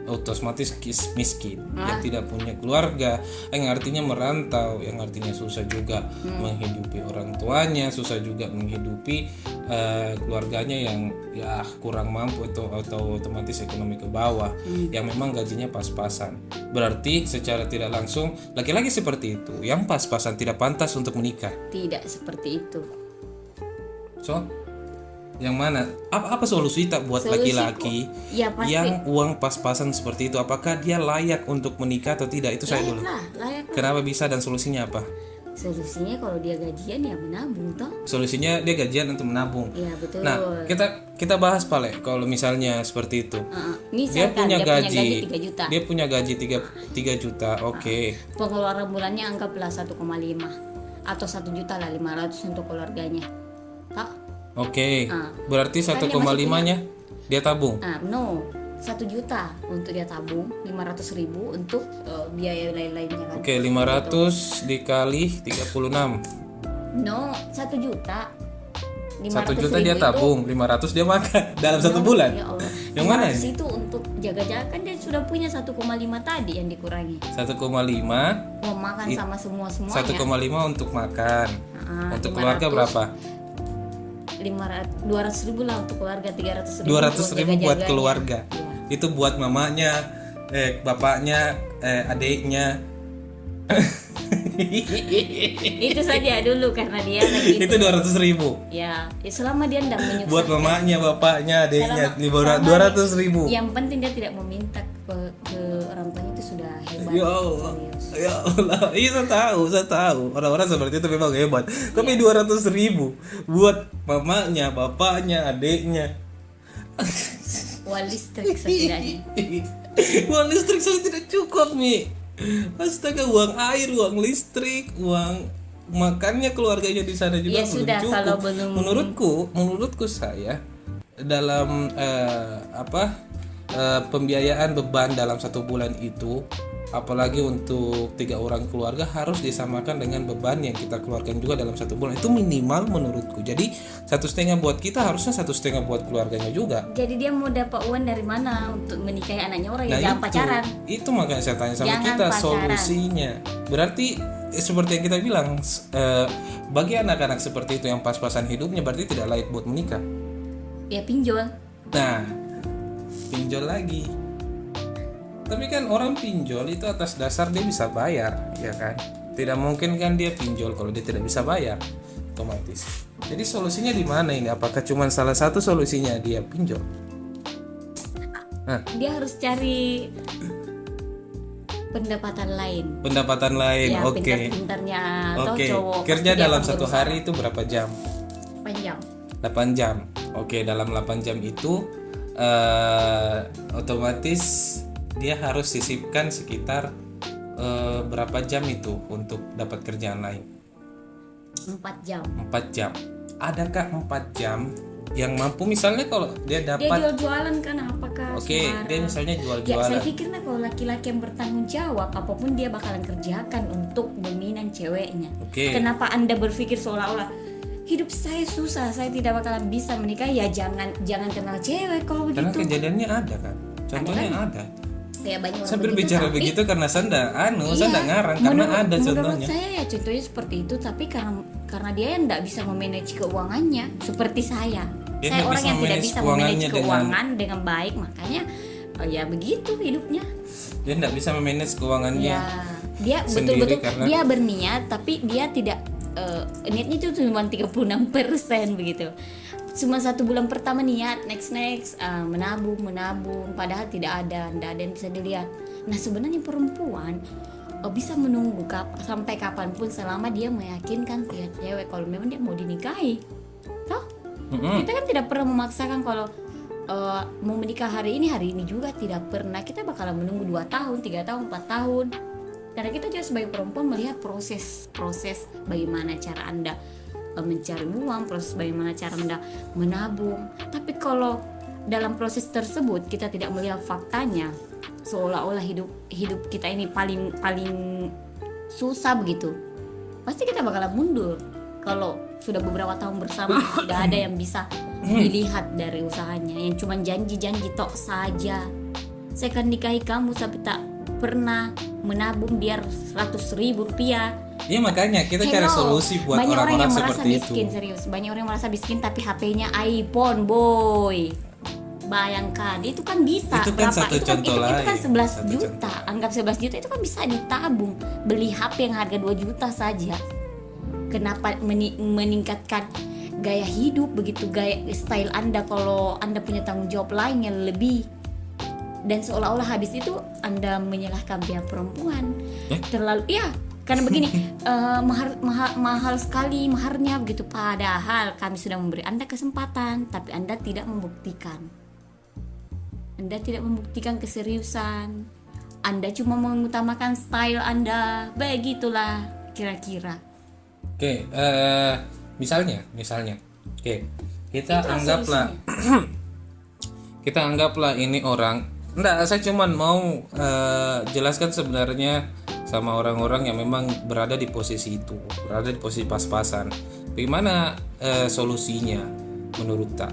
otomatis miskin, yang tidak punya keluarga, yang artinya merantau, yang artinya susah juga menghidupi orang tuanya, susah juga menghidupi keluarganya yang ya kurang mampu atau otomatis ekonomi ke bawah, yang memang gajinya pas-pasan. Berarti secara tidak langsung laki-laki seperti itu yang pas-pasan tidak pantas untuk menikah. Tidak seperti itu. So, yang mana? Apa solusi tak buat Solusi laki-laki ya pasti. yang uang pas-pasan seperti itu? Apakah dia layak untuk menikah atau tidak? Itu saya dulu. Layak lah. Kenapa bisa dan solusinya apa? Solusinya kalau dia gajian ya menabung toh. Solusinya dia gajian untuk menabung. Iya betul. Nah, kita bahas Pale kalau misalnya seperti itu. Dia Misalkan punya gaji 3 juta. Dia punya gaji 3 juta. Oke. Pengeluaran bulannya anggaplah 1,5 atau 1 juta lah 500 untuk keluarganya. Toh? Oke. Ah. Berarti Kan dia 1,5-nya dia tabung. No, 1 juta untuk dia tabung, 500.000 untuk biaya lain-lainnya kan. Oke, 500 dikali 36. No, 1 juta. 1 juta 500.000 dia itu- tabung, 500 dia makan dalam 1 bulan. Ya Allah. Yang mana 500 ini? itu untuk jaga-jaga kan dia sudah punya 1,5 tadi yang dikurangi. 1,5 Mau makan sama semua-semuanya. 1,5 untuk makan. Untuk 500. keluarga berapa? 200.000 lah untuk keluarga, 300.000 200.000 buat jaga-jaganya. keluarga. Iya. Itu buat mamanya, bapaknya, adiknya. Itu saja dulu karena dia lagi Itu 200.000. ya selama dia tidak menyusahkan. Buat mamanya, bapaknya, adiknya, Selama 200.000. yang penting dia tidak meminta ke orang tuanya itu sudah hebat. Ya Allah, Serius. ya Allah, iya saya tahu. Orang-orang seperti itu memang hebat. Tapi 200.000 buat mamanya, bapaknya, adiknya. Uang listrik setidaknya. Uang listrik saya tidak cukup Mi. Astaga, uang air, uang listrik, uang makannya keluarganya di sana juga Ya belum sudah, cukup. kalau belum- Menurutku saya dalam pembiayaan beban dalam 1 bulan itu, apalagi untuk 3 orang keluarga harus disamakan dengan beban yang kita keluarkan juga dalam 1 bulan. Itu minimal menurutku. Jadi 1,5 buat kita, harusnya 1,5 buat keluarnya juga. Jadi dia mau dapat uang dari mana untuk menikahi anaknya orang Nah, ya jangan pacaran. itu makanya saya tanya sama Jangan kita pacaran. solusinya. Berarti seperti yang kita bilang, bagi anak-anak seperti itu yang pas-pasan hidupnya berarti tidak layak buat menikah. Ya pinjol. Nah, pinjol lagi. Tapi kan orang pinjol itu atas dasar dia bisa bayar, ya kan? Tidak mungkin kan dia pinjol kalau dia tidak bisa bayar, otomatis. Jadi solusinya di mana ini? Apakah cuma salah satu solusinya dia pinjol? Dia harus cari pendapatan lain. Pendapatan lain. Ya, Oke. pintar-pintarnya atau Oke. cowok. Kerja pasti dia dalam akan satu berusaha. hari itu berapa jam? Panjang. 8 jam. Oke, dalam 8 jam itu otomatis dia harus sisipkan sekitar berapa jam itu untuk dapat kerjaan lain? 4 jam. 4 jam. Adakah 4 jam yang mampu, misalnya kalau dia Dia dapat jual-jualan kan, apakah Oke, sembarang? dia misalnya Ya, jual-jualan. saya pikir kalau laki-laki yang bertanggung jawab, apapun dia bakalan kerjakan untuk dominan ceweknya. Oke. Kenapa Anda berpikir seolah-olah hidup saya susah, saya tidak bakalan bisa menikah? Ya jangan kenal cewek kalau Karena begitu. kejadiannya ada kan. Contohnya ada. Ya banyak orang Saya begitu, berbicara tapi- begitu karena saya enggak saya Iya, enggak ngarang karena ada menurut contohnya. saya ya contohnya seperti itu, tapi karena dia yang tidak bisa memanage keuangannya seperti saya. Dia Saya nggak orang bisa yang tidak memanage bisa keuangannya memanage keuangan dengan baik, makanya ya begitu hidupnya. Dia enggak bisa memanage keuangannya. Ya, dia sendiri betul-betul karena- dia berniat, tapi dia tidak niatnya itu cuma 36% begitu. Cuma 1 bulan pertama niat, next menabung, padahal tidak ada yang bisa dilihat. Nah sebenarnya perempuan bisa menunggu sampai kapanpun selama dia meyakinkan pihak cewek kalau memang dia mau dinikahi. Toh? Kita kan tidak pernah memaksakan kalau mau menikah hari ini juga tidak pernah. Kita bakalan menunggu 2 tahun, 3 tahun, 4 tahun. Karena kita juga sebagai perempuan melihat proses bagaimana cara Anda mencari uang, proses bagaimana cara Anda menabung. Tapi kalau dalam proses tersebut kita tidak melihat faktanya, seolah-olah hidup kita ini paling susah begitu, pasti kita bakalan mundur. Kalau sudah beberapa tahun bersama tidak ada yang bisa dilihat dari usahanya, yang cuma janji-janji tok saja. Saya akan nikahi kamu, tapi tak pernah menabung biar 100.000 rupiah. Iya, makanya kita cari Hello. solusi buat Banyak orang orang-orang yang merasa seperti miskin, itu. serius. Banyak orang yang merasa miskin tapi HP-nya iPhone, boy. Bayangkan, itu kan bisa. Itu kan satu contoh itu kan lain. 11 Satu juta. Anggap 11 juta itu kan bisa ditabung. Beli HP yang harga 2 juta saja. Kenapa meningkatkan gaya hidup begitu, gaya style Anda kalau Anda punya tanggung jawab lain yang lebih? Dan seolah-olah habis itu Anda menyalahkan pihak perempuan. Terlalu ya, karena begini, mahal sekali maharnya begitu, padahal kami sudah memberi Anda kesempatan tapi Anda tidak membuktikan. Anda tidak membuktikan keseriusan. Anda cuma mengutamakan style Anda. Begitulah kira-kira. Oke, misalnya. Oke, kita Itulah anggaplah kita anggaplah ini orang. Enggak, saya cuman mau jelaskan sebenarnya sama orang-orang yang memang berada di posisi itu, berada di posisi pas-pasan. Bagaimana solusinya menurut Tak?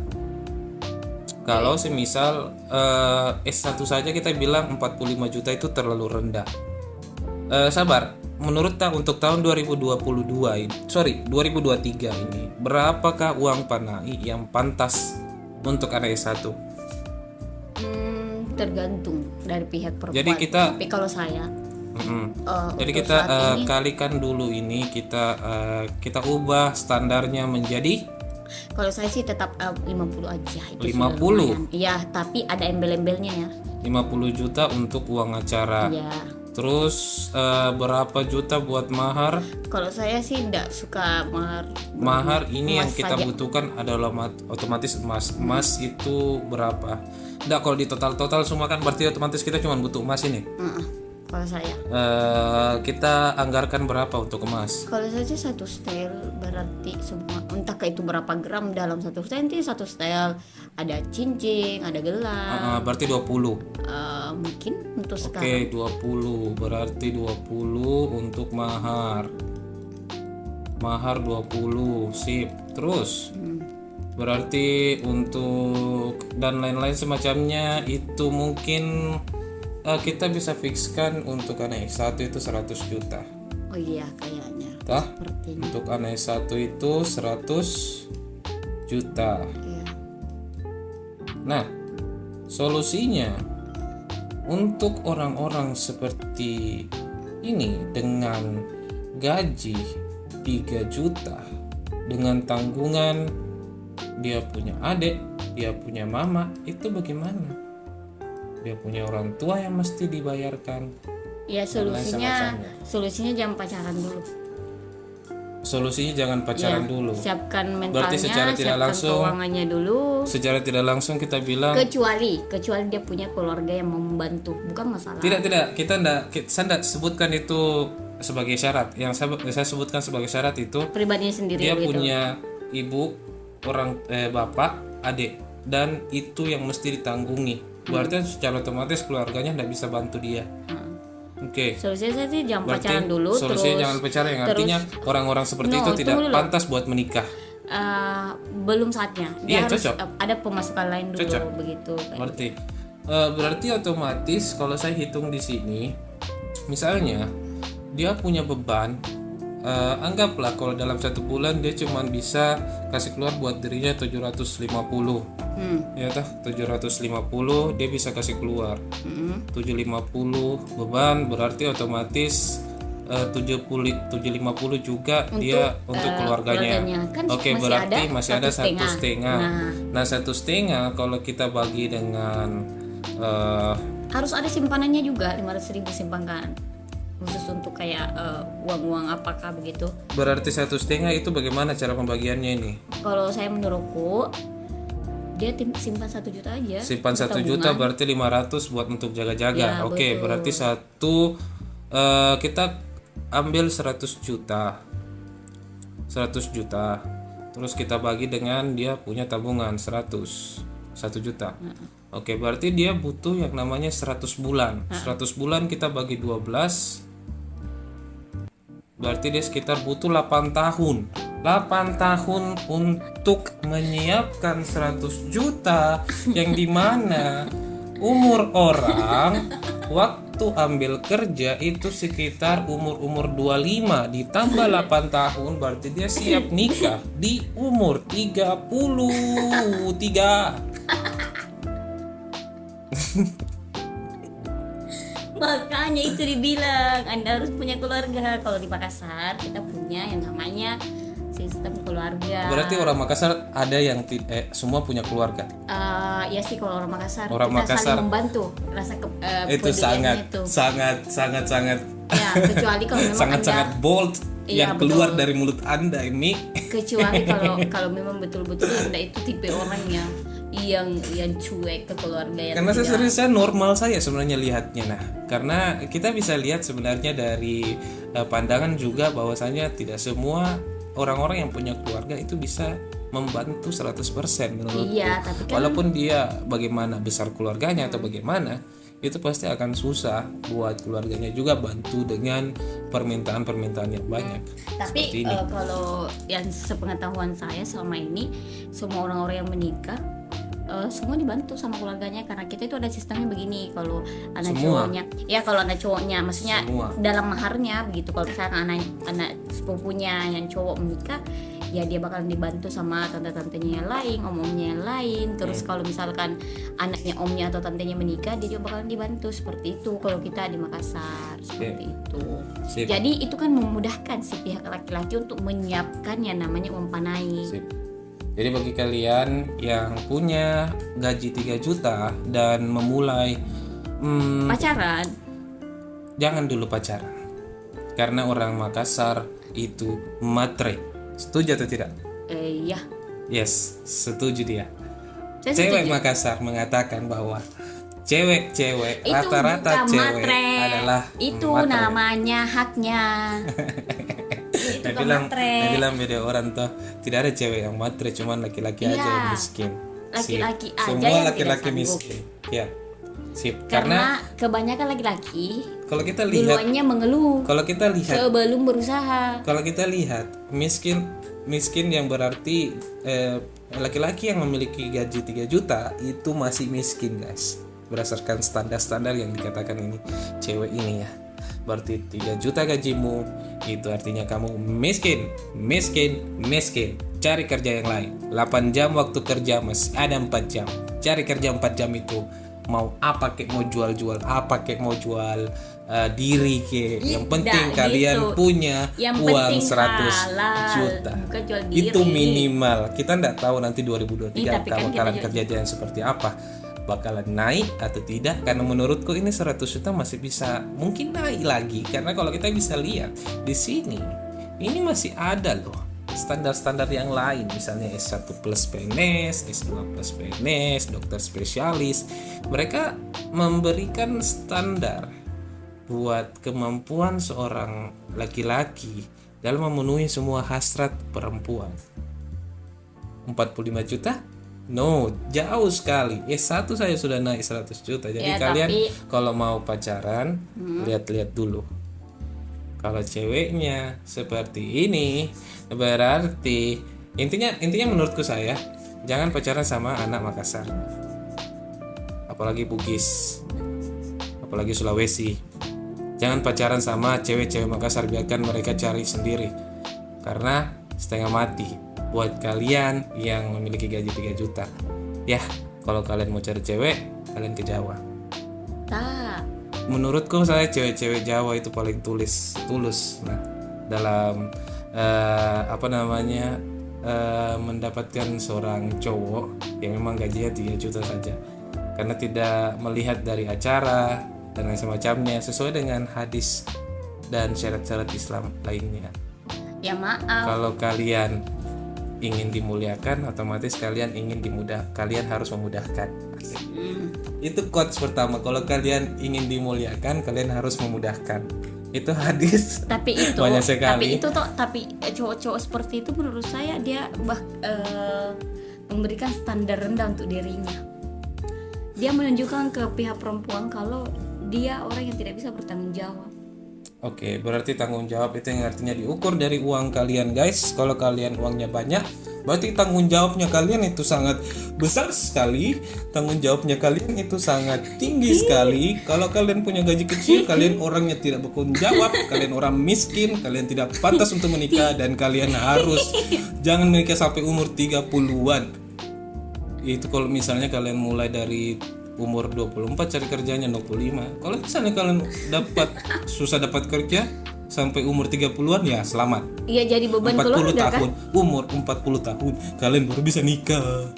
Kalau semisal S1 saja kita bilang 45 juta itu terlalu rendah. Sabar, menurut Tak untuk tahun 2023 ini, berapakah uang panai yang pantas untuk anak S1? Tergantung dari pihak perempuan. Jadi kita- tapi kalau saya Jadi untuk kita saat ini, kalikan dulu ini, kita ubah standarnya menjadi kalau saya sih tetap 50 aja itu 50? sudah lumayan. Iya, tapi ada embel-embelnya ya. 50 juta untuk uang acara. Iya. Terus berapa juta buat mahar? Kalau saya sih tidak suka Mahar ini yang emas kita saja. butuhkan adalah otomatis emas. Emas itu berapa? Enggak, kalau di total semua kan berarti otomatis kita cuma butuh emas ini. Kalau saya, Kita anggarkan berapa untuk emas? kalau saya sih 1 setel berarti semua, entah itu berapa gram dalam 1 setel, nanti 1 setel ada cincin, ada gelang, Berarti 20. mungkin untuk Oke, sekarang. 20. Berarti 20 untuk mahar. Mahar 20. Sip. Terus berarti untuk dan lain-lain semacamnya itu mungkin kita bisa fixkan untuk anak S1 itu 100 juta. Oh iya, kayaknya Tah? sepertinya. Untuk anak S1 itu 100 juta. Iya. Nah, solusinya untuk orang-orang seperti ini dengan gaji 3 juta, dengan tanggungan dia punya adik, dia punya mama, itu bagaimana? Dia punya orang tua yang mesti dibayarkan. Ya solusinya jangan pacaran dulu. Solusinya jangan pacaran Ya, dulu. siapkan mentalnya, Berarti secara tidak siapkan langsung, keuangannya dulu. secara tidak langsung kita bilang Kecuali dia punya keluarga yang membantu, bukan masalah. tidak, saya tidak sebutkan itu sebagai syarat. Yang saya sebutkan sebagai syarat itu Pribadinya sendiri dia gitu. punya ibu, bapak, adik, dan itu yang mesti ditanggungi. Berarti secara otomatis keluarganya tidak bisa bantu dia. Oke. Solusinya sih jangan Berarti pacaran dulu, solusinya jangan pacaran, yang artinya orang-orang seperti itu tidak tunggu dulu. pantas buat menikah. Belum saatnya. Iya, Dia harus cocok. ada pemasukan lain dulu Cocok. begitu. Berarti otomatis kalau saya hitung di sini, misalnya dia punya beban, anggaplah kalau dalam 1 bulan dia cuma bisa kasih keluar buat dirinya 750. Ya toh, 750 dia bisa kasih keluar. 750 beban berarti otomatis 750 juga dia untuk keluarganya. Kan Oke, masih berarti ada masih ada 1,5. 1,5. Nah, 1,5 kalau kita bagi dengan Harus ada simpanannya juga, 500.000 simpankan khusus untuk kayak uang-uang apakah begitu. berarti 1,5 itu bagaimana cara pembagiannya ini? Kalau saya menurutku dia simpan 1 juta aja. Simpan 1 tabungan. juta berarti 500 buat untuk jaga-jaga. Ya, Oke, betul. berarti kita ambil 100 juta. 100 juta. Terus kita bagi dengan dia punya tabungan 1 juta. Oke, berarti dia butuh yang namanya 100 bulan. 100 bulan kita bagi 12. Berarti dia sekitar butuh 8 tahun. 8 tahun untuk menyiapkan 100 juta yang dimana umur orang waktu ambil kerja itu sekitar umur 25 ditambah 8 tahun berarti dia siap nikah di umur 33. Makanya itu dibilang Anda harus punya keluarga. Kalau di Makassar kita punya yang namanya sistem keluarga. Berarti orang Makassar ada yang semua punya keluarga. Ya sih kalau orang Makassar Orang kita Makassar. saling membantu rasa Itu kepeduliannya itu. sangat Ya kecuali kalau memang sangat Anda bold Iya, yang keluar betul. dari mulut Anda ini. kecuali kalau memang betul-betul Anda itu tipe orang yang cuek ke keluarga yang Karena tidak- saya normal saya sebenarnya lihatnya. Nah, karena kita bisa lihat sebenarnya dari pandangan juga bahwasanya tidak semua orang-orang yang punya keluarga itu bisa membantu 100% menurutku. Iya, tapi kan Walaupun dia bagaimana besar keluarganya atau bagaimana, itu pasti akan susah buat keluarganya juga bantu dengan permintaan-permintaan yang banyak. Tapi Seperti ini. kalau yang sepengetahuan saya selama ini semua orang-orang yang menikah semua dibantu sama keluarganya karena kita itu ada sistemnya begini. Kalau anak Semua? cowoknya, ya kalau anak cowoknya, maksudnya Semua. dalam maharnya begitu. Kalau misalkan anak sepupunya yang cowok menikah, ya dia bakalan dibantu sama tante-tantenya yang lain, om-omnya yang lain. Terus kalau misalkan anaknya omnya atau tantenya menikah, dia juga bakalan dibantu seperti itu. Kalau kita di Makassar seperti itu. Sip. Jadi itu kan memudahkan si pihak laki-laki untuk menyiapkan yang namanya uang panai. Sip. Jadi bagi kalian yang punya gaji 3 juta dan memulai Pacaran, jangan dulu pacaran. Karena orang Makassar itu matre. Setuju atau tidak? ya. Yes, setuju dia. Saya Cewek setuju. Makassar mengatakan bahwa cewek-cewek Itu rata-rata bukan cewek matre. adalah Itu matre. namanya haknya. Itu Dia bukan bilang, matre. dia bilang beda orang tuh tidak ada cewek yang matre, cuman laki-laki aja Iya. yang miskin. Sip. Laki-laki aja Semua yang laki-laki tidak sanggup. miskin. Ya, sip. Karena kebanyakan laki-laki Kalau kita lihat, duluannya mengeluh kalau kita lihat, sebelum berusaha. kalau kita lihat miskin yang berarti laki-laki yang memiliki gaji 3 juta itu masih miskin, guys. Berdasarkan standar-standar yang dikatakan ini cewek ini ya. Berarti 3 juta gajimu itu artinya kamu miskin. Cari kerja yang lain. 8 jam waktu kerja masih ada 4 jam. Cari kerja 4 jam itu mau apa kek, mau jual apa kek, mau jual diri kek. Yang penting Tidak kalian gitu. punya Yang uang penting 100 halal, juta. bukan jual diri. Itu minimal. Kita enggak tahu nanti 2023 Tapi kan kita bakalan juga- kejadian seperti apa. bakalan naik atau tidak, karena menurutku ini 100 juta masih bisa mungkin naik lagi, karena kalau kita bisa lihat di sini ini masih ada loh standar-standar yang lain, misalnya S1 plus PNS, S2 plus PNS, dokter spesialis. Mereka memberikan standar buat kemampuan seorang laki-laki dalam memenuhi semua hasrat perempuan. 45 juta? No, jauh sekali. S1 saya sudah naik 100 juta. Jadi Ya, kalian tapi- kalau mau pacaran, lihat-lihat dulu. Kalau ceweknya seperti ini, berarti intinya menurutku saya, jangan pacaran sama anak Makassar. Apalagi Bugis. Apalagi Sulawesi. Jangan pacaran sama cewek-cewek Makassar, biarkan mereka cari sendiri. Karena setengah mati buat kalian yang memiliki gaji 3 juta. Ya, kalau kalian mau cari cewek, kalian ke Jawa. Tak. Menurutku saya cewek-cewek Jawa itu paling tulus. Nah, dalam mendapatkan seorang cowok yang memang gajinya 3 juta saja. Karena tidak melihat dari acara dan lain semacamnya, sesuai dengan hadis dan syarat-syarat Islam lainnya. Ya maaf. Kalau kalian ingin dimuliakan, otomatis kalian kalian harus memudahkan. Itu quotes pertama. Kalau kalian ingin dimuliakan, kalian harus memudahkan. Itu hadis. Tapi itu banyak sekali. tapi cowok-cowok seperti itu menurut saya dia memberikan standar rendah untuk dirinya. Dia menunjukkan ke pihak perempuan kalau dia orang yang tidak bisa bertanggung jawab. Oke, berarti tanggung jawab itu yang artinya diukur dari uang kalian, guys. Kalau kalian uangnya banyak, berarti tanggung jawabnya kalian itu sangat besar sekali. Tanggung jawabnya kalian itu sangat tinggi sekali. Kalau kalian punya gaji kecil, kalian orangnya tidak bertanggung jawab. Kalian orang miskin, kalian tidak pantas untuk menikah. Dan kalian harus jangan menikah sampai umur 30-an. Itu kalau misalnya kalian mulai dari umur 24 cari kerjanya 25. Kalau misalnya kalian susah dapat kerja sampai umur 30-an, ya selamat. Iya, jadi beban 40 keluarga tahun, kan. umur 40 tahun kalian baru bisa nikah.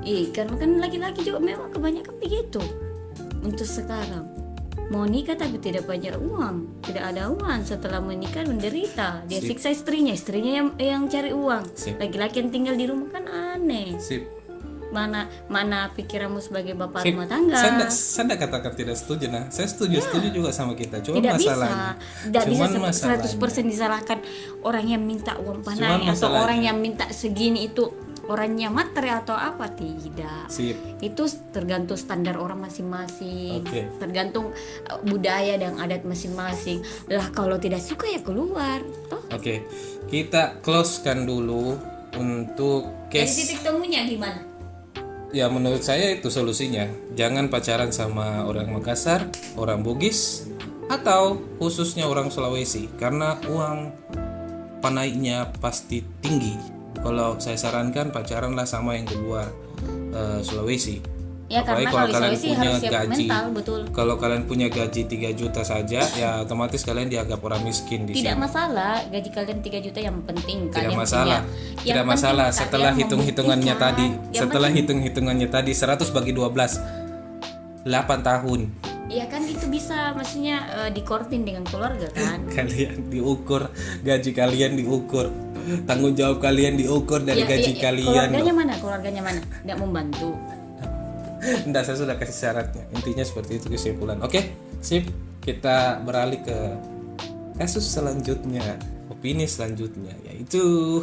Iya, karena kan laki-laki juga memang kebanyakan begitu. Untuk sekarang mau nikah tapi tidak banyak uang, tidak ada uang. Setelah menikah menderita, dia siksa istrinya yang cari uang. Sip. Laki-laki yang tinggal di rumah kan aneh. Sip. Mana pikiranmu sebagai bapak Sip. rumah tangga? Saya tidak katakan tidak setuju, nah. Saya setuju juga sama kita. Cuma Tidak masalahnya, tidak bisa masalahnya, 100% disalahkan orang yang minta uang panai Cuman atau masalahnya- orang yang minta segini itu orangnya materi atau apa, tidak. Sip. Itu tergantung standar orang masing-masing, Oke. tergantung budaya dan adat masing-masing. Lah kalau tidak suka ya keluar, toh. Oke, kita closekan dulu untuk Jadi case. titik temunya gimana? Ya menurut saya itu solusinya. Jangan pacaran sama orang Makassar, orang Bugis, atau khususnya orang Sulawesi, karena uang panainya pasti tinggi. Kalau saya sarankan pacaranlah sama yang di luar Sulawesi. Ya Apalagi karena kalau kalian Sulawesi punya harus siap gaji, mental, betul. kalau kalian punya gaji 3 juta saja, ya otomatis kalian dianggap orang miskin di Tidak sini. masalah, gaji kalian 3 juta yang penting Tidak kalian masalah. punya. Tidak Yang masalah penting setelah kalian hitung-hitungannya membuktikan. tadi. Yang Setelah penting- hitung-hitungannya tadi 100 bagi 12. 8 tahun. Iya kan itu bisa maksudnya dikortin dengan keluarga kan. Kalian diukur, gaji kalian diukur, tanggung jawab kalian diukur dari gaji kalian. Keluarganya mana? Nggak membantu. Enggak, saya sudah kasih syaratnya. Intinya seperti itu kesimpulan. Oke, sip. Kita beralih ke kasus selanjutnya, opini selanjutnya, yaitu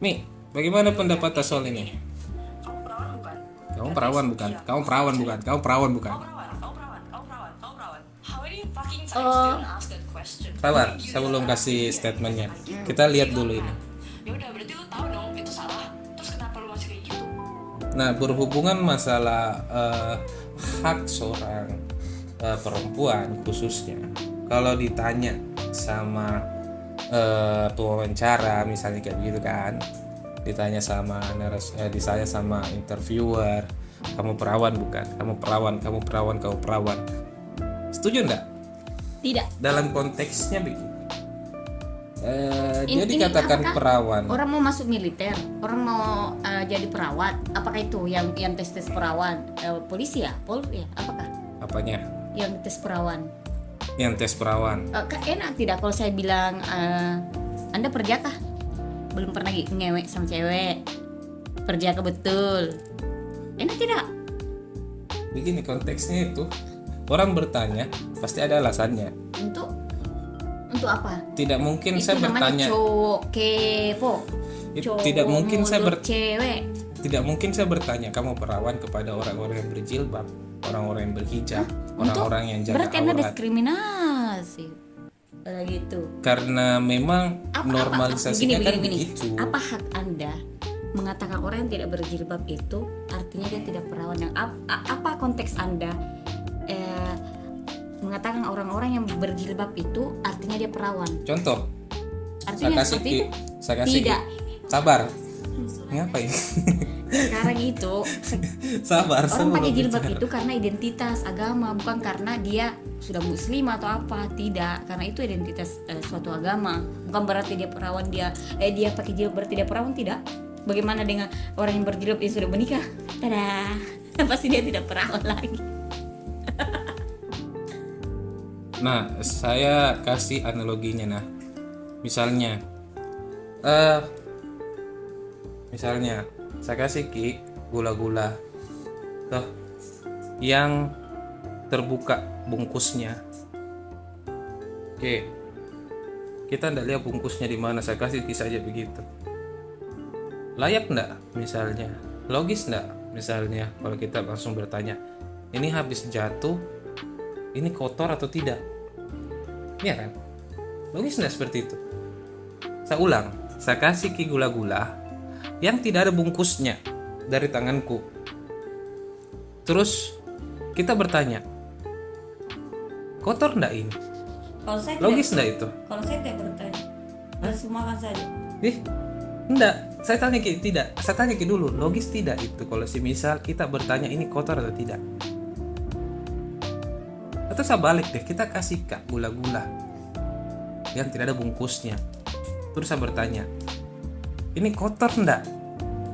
Mi, bagaimana pendapat soal ini? Kamu perawan bukan? Kamu perawan bukan? Kamu perawan bukan? Sabar, saya belum kasih statementnya. Kita lihat dulu ini. Ya udah, berarti lu tahu dong itu salah. Terus kenapa lu masih kayak gitu? Nah, berhubungan masalah hak seorang perempuan khususnya, kalau ditanya sama pewawancara misalnya kayak gitu kan, ditanya sama ditanya sama interviewer, kamu perawan bukan? Kamu perawan. Setuju enggak? Tidak. Dalam konteksnya begini. Jadi Ini katakan apakah perawan. orang mau masuk militer, orang mau jadi perawat, apakah itu yang tes perawan? Polisi ya, Polri ya, apakah Apanya? yang tes perawan? Yang tes perawan. Enak tidak kalau saya bilang Anda perjaka? Belum pernah ngewek sama cewek, perjaka betul, enak tidak? Begini konteksnya itu, orang bertanya pasti ada alasannya. Untuk apa? Tidak mungkin Itu saya namanya bertanya. cowok kepo. Cowok Tidak mungkin saya mundur cewek. Tidak mungkin saya bertanya kamu perawan kepada orang-orang yang berjilbab, orang-orang yang berhijab, orang-orang yang jaga Berarti Anda aurat. diskriminasi. Gitu. Karena memang normalisasinya kan begitu. Apa hak Anda mengatakan orang yang tidak berjilbab itu artinya dia tidak perawan? Yang apa konteks Anda mengatakan orang-orang yang berjilbab itu artinya dia perawan? Contoh, Artinya saya seperti itu? kasih Tidak. sabar. Ngapain? Sekarang itu sabar. orang pakai belum jilbab bicara. itu karena identitas agama, bukan karena dia sudah muslim atau apa. Tidak, karena itu identitas suatu agama. Bukan berarti dia perawan, dia pakai jilbab berarti dia perawan, tidak. Bagaimana dengan orang yang berjilbab yang sudah menikah? Tada, pasti dia tidak perawan lagi. Nah, saya kasih analoginya. Nah, misalnya saya kasih gula-gula toh yang terbuka bungkusnya. Oke, kita ndak lihat bungkusnya di mana, saya kasih saja begitu. Layak ndak misalnya, logis ndak misalnya kalau kita langsung bertanya, ini habis jatuh, ini kotor atau tidak? Iya kan? Logis nggak seperti itu? Saya ulang, saya kasih gula-gula yang tidak ada bungkusnya dari tanganku. Terus kita bertanya, kotor nggak ini? Kalau saya Logis nggak itu? Kalau saya tidak bertanya, langsung makan saja. Enggak, saya tanya tidak. Saya tanya dulu, logis tidak itu kalau semisal kita bertanya ini kotor atau tidak? Atau saya balik deh, kita kasih gula-gula yang tidak ada bungkusnya. Terus saya bertanya, ini kotor enggak?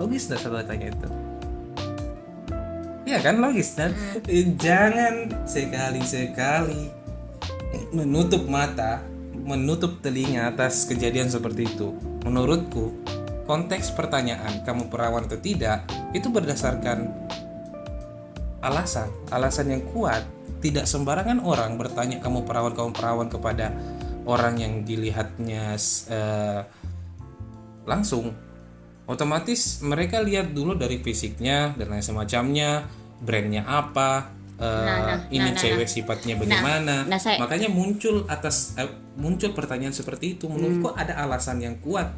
Logis enggak saya bertanya itu? Iya kan, logis kan? Jangan sekali-sekali menutup mata, menutup telinga atas kejadian seperti itu. Menurutku, konteks pertanyaan kamu perawan atau tidak itu berdasarkan alasan yang kuat. Tidak sembarangan orang bertanya kamu perawan kepada orang yang dilihatnya langsung. Otomatis mereka lihat dulu dari fisiknya dan lain semacamnya, brandnya apa, ini cewek sifatnya bagaimana. Makanya muncul muncul pertanyaan seperti itu. Menurutku ada alasan yang kuat.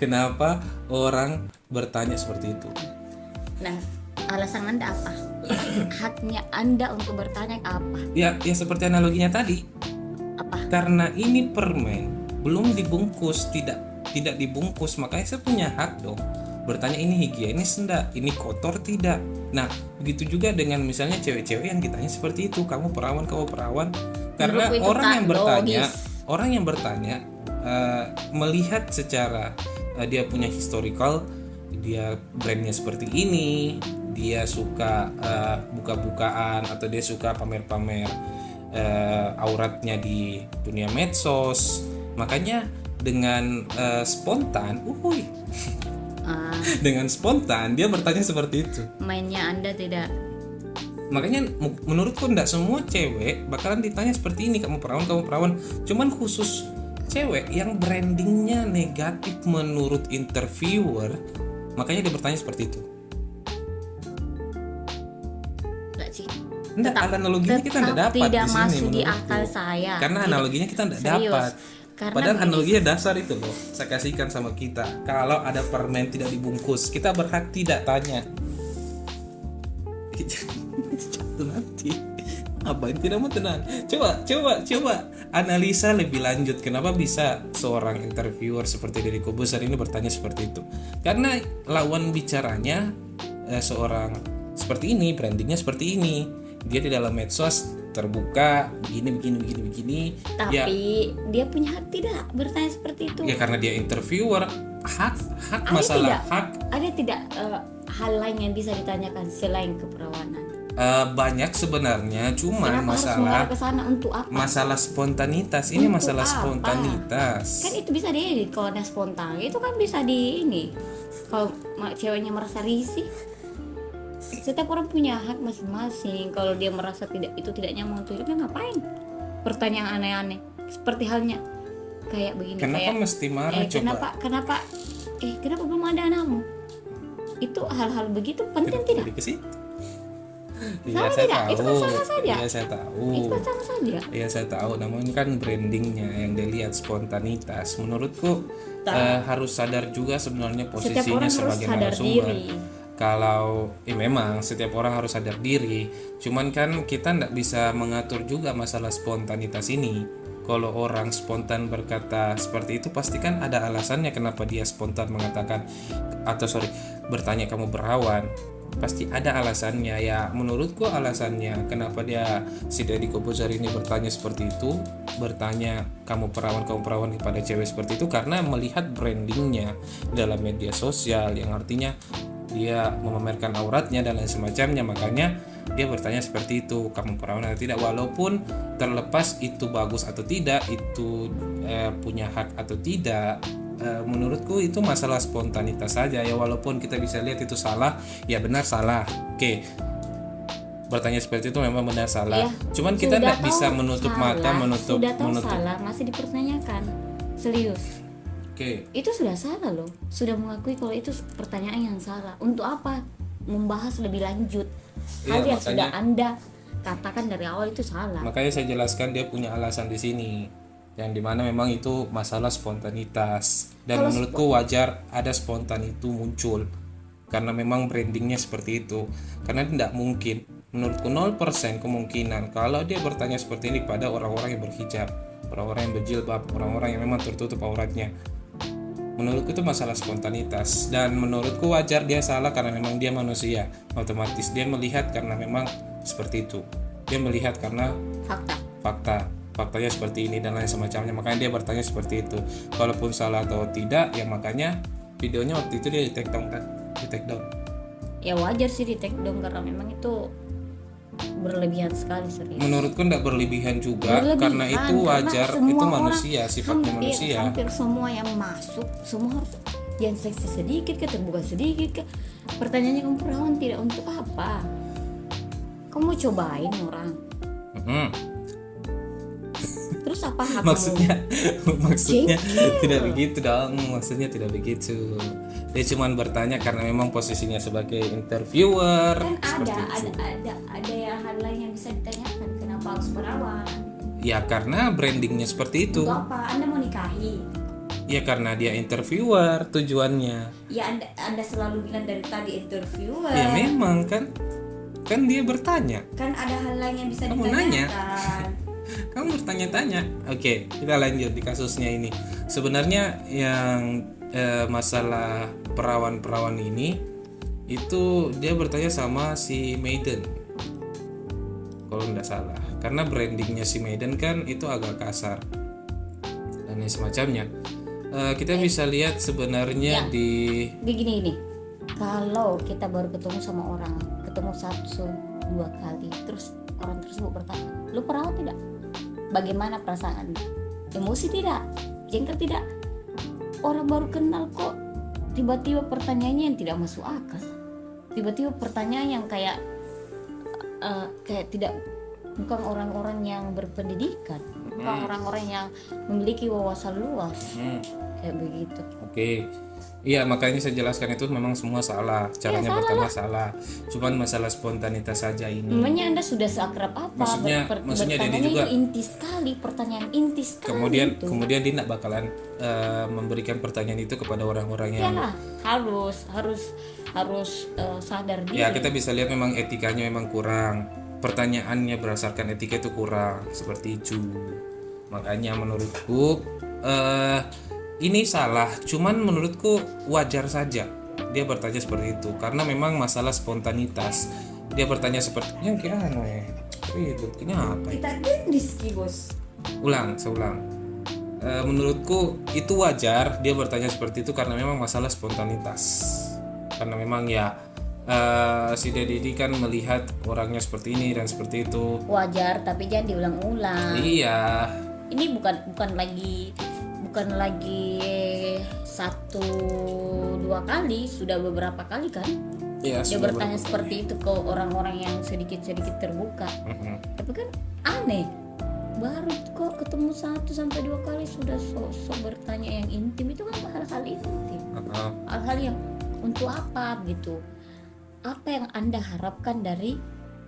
Kenapa orang bertanya seperti itu. Nah, alasan Anda apa? Haknya Anda untuk bertanya apa? Ya seperti analoginya tadi. Apa? Karena ini permen belum dibungkus, tidak dibungkus, makanya saya punya hak dong bertanya ini higienis enggak, ini kotor tidak. Nah, begitu juga dengan misalnya cewek-cewek yang ditanya seperti itu, kamu perawan. Karena orang yang bertanya melihat secara dia punya historical, dia brandnya seperti ini, dia suka buka-bukaan atau dia suka pamer-pamer auratnya di dunia medsos. Makanya dengan spontan, dengan spontan dia bertanya seperti itu. Mainnya Anda tidak. Makanya menurutku tidak semua cewek bakalan ditanya seperti ini, kamu perawan. Cuman khusus cewek yang brandingnya negatif menurut interviewer, makanya dia bertanya seperti itu. Enggak sih. Enggak, analoginya kita tidak dapat tidak di sini masuk di menurutku. akal saya. Karena analoginya kita tidak dapat. Karena Padahal begini. analoginya dasar itu loh, saya kasihkan sama kita. Kalau ada permen tidak dibungkus, kita berhak tidak tanya. Jatuh nanti. Apain tidak mau tenang. Coba analisa lebih lanjut. Kenapa bisa seorang interviewer seperti Deddy Corbuzier ini bertanya seperti itu? Karena lawan bicaranya seorang seperti ini, brandingnya seperti ini. dia di dalam medsos terbuka begini Tapi ya, dia punya hak tidak bertanya seperti itu. ya karena dia interviewer, hak Ada masalah tidak, hak. ada tidak hal lain yang bisa ditanyakan selain keperawanan? Banyak sebenarnya, cuman Kenapa harus mengarah ke sana untuk apa? masalah spontanitas ini, Untuk masalah apa? spontanitas. Kan itu bisa diedit kalau ada spontan. Itu kan bisa di ini. Kalau ceweknya merasa risih, setiap orang punya hak masing-masing. Kalau dia merasa itu tidak nyaman untuk hidupnya, ngapain pertanyaan aneh-aneh seperti halnya kayak begini. Kenapa kayak, mesti marah coba? kenapa belum ada anakmu? Itu hal-hal begitu penting tidak? Jadi ke situ. Sama tidak? Itu kan sama saja. Iya saya tahu. Itu kan sama saja. Iya saya tahu. Namun kan brandingnya yang dilihat spontanitas. Menurutku harus sadar juga sebenarnya Setiap posisinya orang harus sebagai sadar narasumber. diri. Kalau memang setiap orang harus sadar diri. Cuman kan kita tidak bisa mengatur juga masalah spontanitas ini. Kalau orang spontan berkata seperti itu, pasti kan ada alasannya kenapa dia spontan mengatakan bertanya kamu perawan. Pasti ada alasannya. Ya menurutku alasannya kenapa si Deddy Corbuzier ini bertanya seperti itu, bertanya kamu perawan kepada cewek seperti itu, karena melihat brandingnya dalam media sosial, yang artinya dia memamerkan auratnya dan lain semacamnya. Makanya dia bertanya seperti itu, kamu perawan atau tidak. Walaupun terlepas itu bagus atau tidak, itu punya hak atau tidak, menurutku itu masalah spontanitas saja ya. Walaupun kita bisa lihat itu salah, ya benar salah, oke, bertanya seperti itu memang benar salah. Iya, Cuman kita sudah tidak bisa tahu menutup salah, mata, sudah tahu salah masih dipertanyakan. Serius, Oke. itu sudah salah loh. Sudah mengakui kalau itu pertanyaan yang salah. Untuk apa membahas lebih lanjut hal Iya, yang sudah makanya- Anda katakan dari awal itu salah? Makanya saya jelaskan dia punya alasan di sini, yang dimana memang itu masalah spontanitas, dan Kalau menurutku wajar ada spontan itu muncul karena memang brandingnya seperti itu. Karena tidak mungkin, menurutku 0% kemungkinan kalau dia bertanya seperti ini pada orang-orang yang berhijab, orang-orang yang berjilbab, orang-orang yang memang tertutup auratnya. Menurutku itu masalah spontanitas, dan menurutku wajar dia salah karena memang dia manusia. Otomatis dia melihat karena memang seperti itu, dia melihat karena faktanya seperti ini dan lain semacamnya. Makanya dia bertanya seperti itu. Walaupun salah atau tidak, ya makanya videonya waktu itu dia di take down kan, di take down. Ya wajar sih di take down karena memang itu berlebihan sekali, serius. Menurutku tidak berlebihan juga, karena itu wajar, semua itu orang, manusia, sifatnya manusia. hampir semua yang masuk, semua harus jangan seksi sedikit ke, terbuka sedikit ke. Pertanyaannya, kamu perawan tidak untuk apa? Kamu cobain orang. Terus apa hak maksudnya Jengkel. tidak begitu dong, maksudnya tidak begitu. Dia cuma bertanya karena memang posisinya sebagai interviewer. Kan seperti itu. ada yang hal lain yang bisa ditanyakan, kenapa harus perawan? Ya karena brandingnya seperti itu. Untuk apa? Anda mau nikahi? Ya karena dia interviewer tujuannya. Ya anda selalu bilang dari tadi interviewer. Ya memang kan dia bertanya. Kan ada hal lain yang bisa Kamu ditanyakan. Kamu bertanya-tanya. Oke, kita lanjut di kasusnya ini. Sebenarnya yang masalah perawan-perawan ini itu dia bertanya sama si Maiden, kalau nggak salah, karena brandingnya si Maiden kan itu agak kasar dan lain semacamnya. Kita bisa lihat sebenarnya Ya. Begini ini, kalau kita baru ketemu sama orang, ketemu 1-2 kali, terus orang tersebut bertanya, lu perawan tidak? Bagaimana perasaan? Emosi tidak? Jengkel tidak? Orang baru kenal kok, tiba-tiba pertanyaannya yang tidak masuk akal, tiba-tiba pertanyaan yang kayak tidak, bukan orang-orang yang berpendidikan, bukan orang-orang yang memiliki wawasan luas, kayak begitu. Oke. Iya, makanya saya jelaskan itu memang semua salah. Caranya salah pertama salah. Cuman masalah spontanitas saja ini. Memangnya Anda sudah seakrab apa? Maksudnya Dedi bertanya juga itu inti sekali, pertanyaan inti sekali. Kemudian dia tidak bakalan memberikan pertanyaan itu kepada orang-orang yang Ya, harus sadar diri. ya, kita bisa lihat memang etikanya memang kurang. Pertanyaannya berdasarkan etika itu kurang, seperti itu. Makanya menurutku ini salah, cuman menurutku wajar saja dia bertanya seperti itu karena memang masalah spontanitas. dia bertanya sepertinya kayak buktinya apa? Kita gendis ki bos. Seulang. Menurutku itu wajar dia bertanya seperti itu karena memang masalah spontanitas. Karena memang ya si Dedi ini kan melihat orangnya seperti ini dan seperti itu. Wajar tapi jangan diulang-ulang. Iya. Ini bukan lagi 1-2 kali, sudah beberapa kali kan Iya, dia sudah bertanya berapa seperti itu ke orang-orang yang sedikit terbuka. Tapi kan aneh, baru kok ketemu 1-2 kali sudah sok bertanya yang intim. Itu kan hal-hal intim, hal-hal yang untuk apa gitu. Apa yang Anda harapkan dari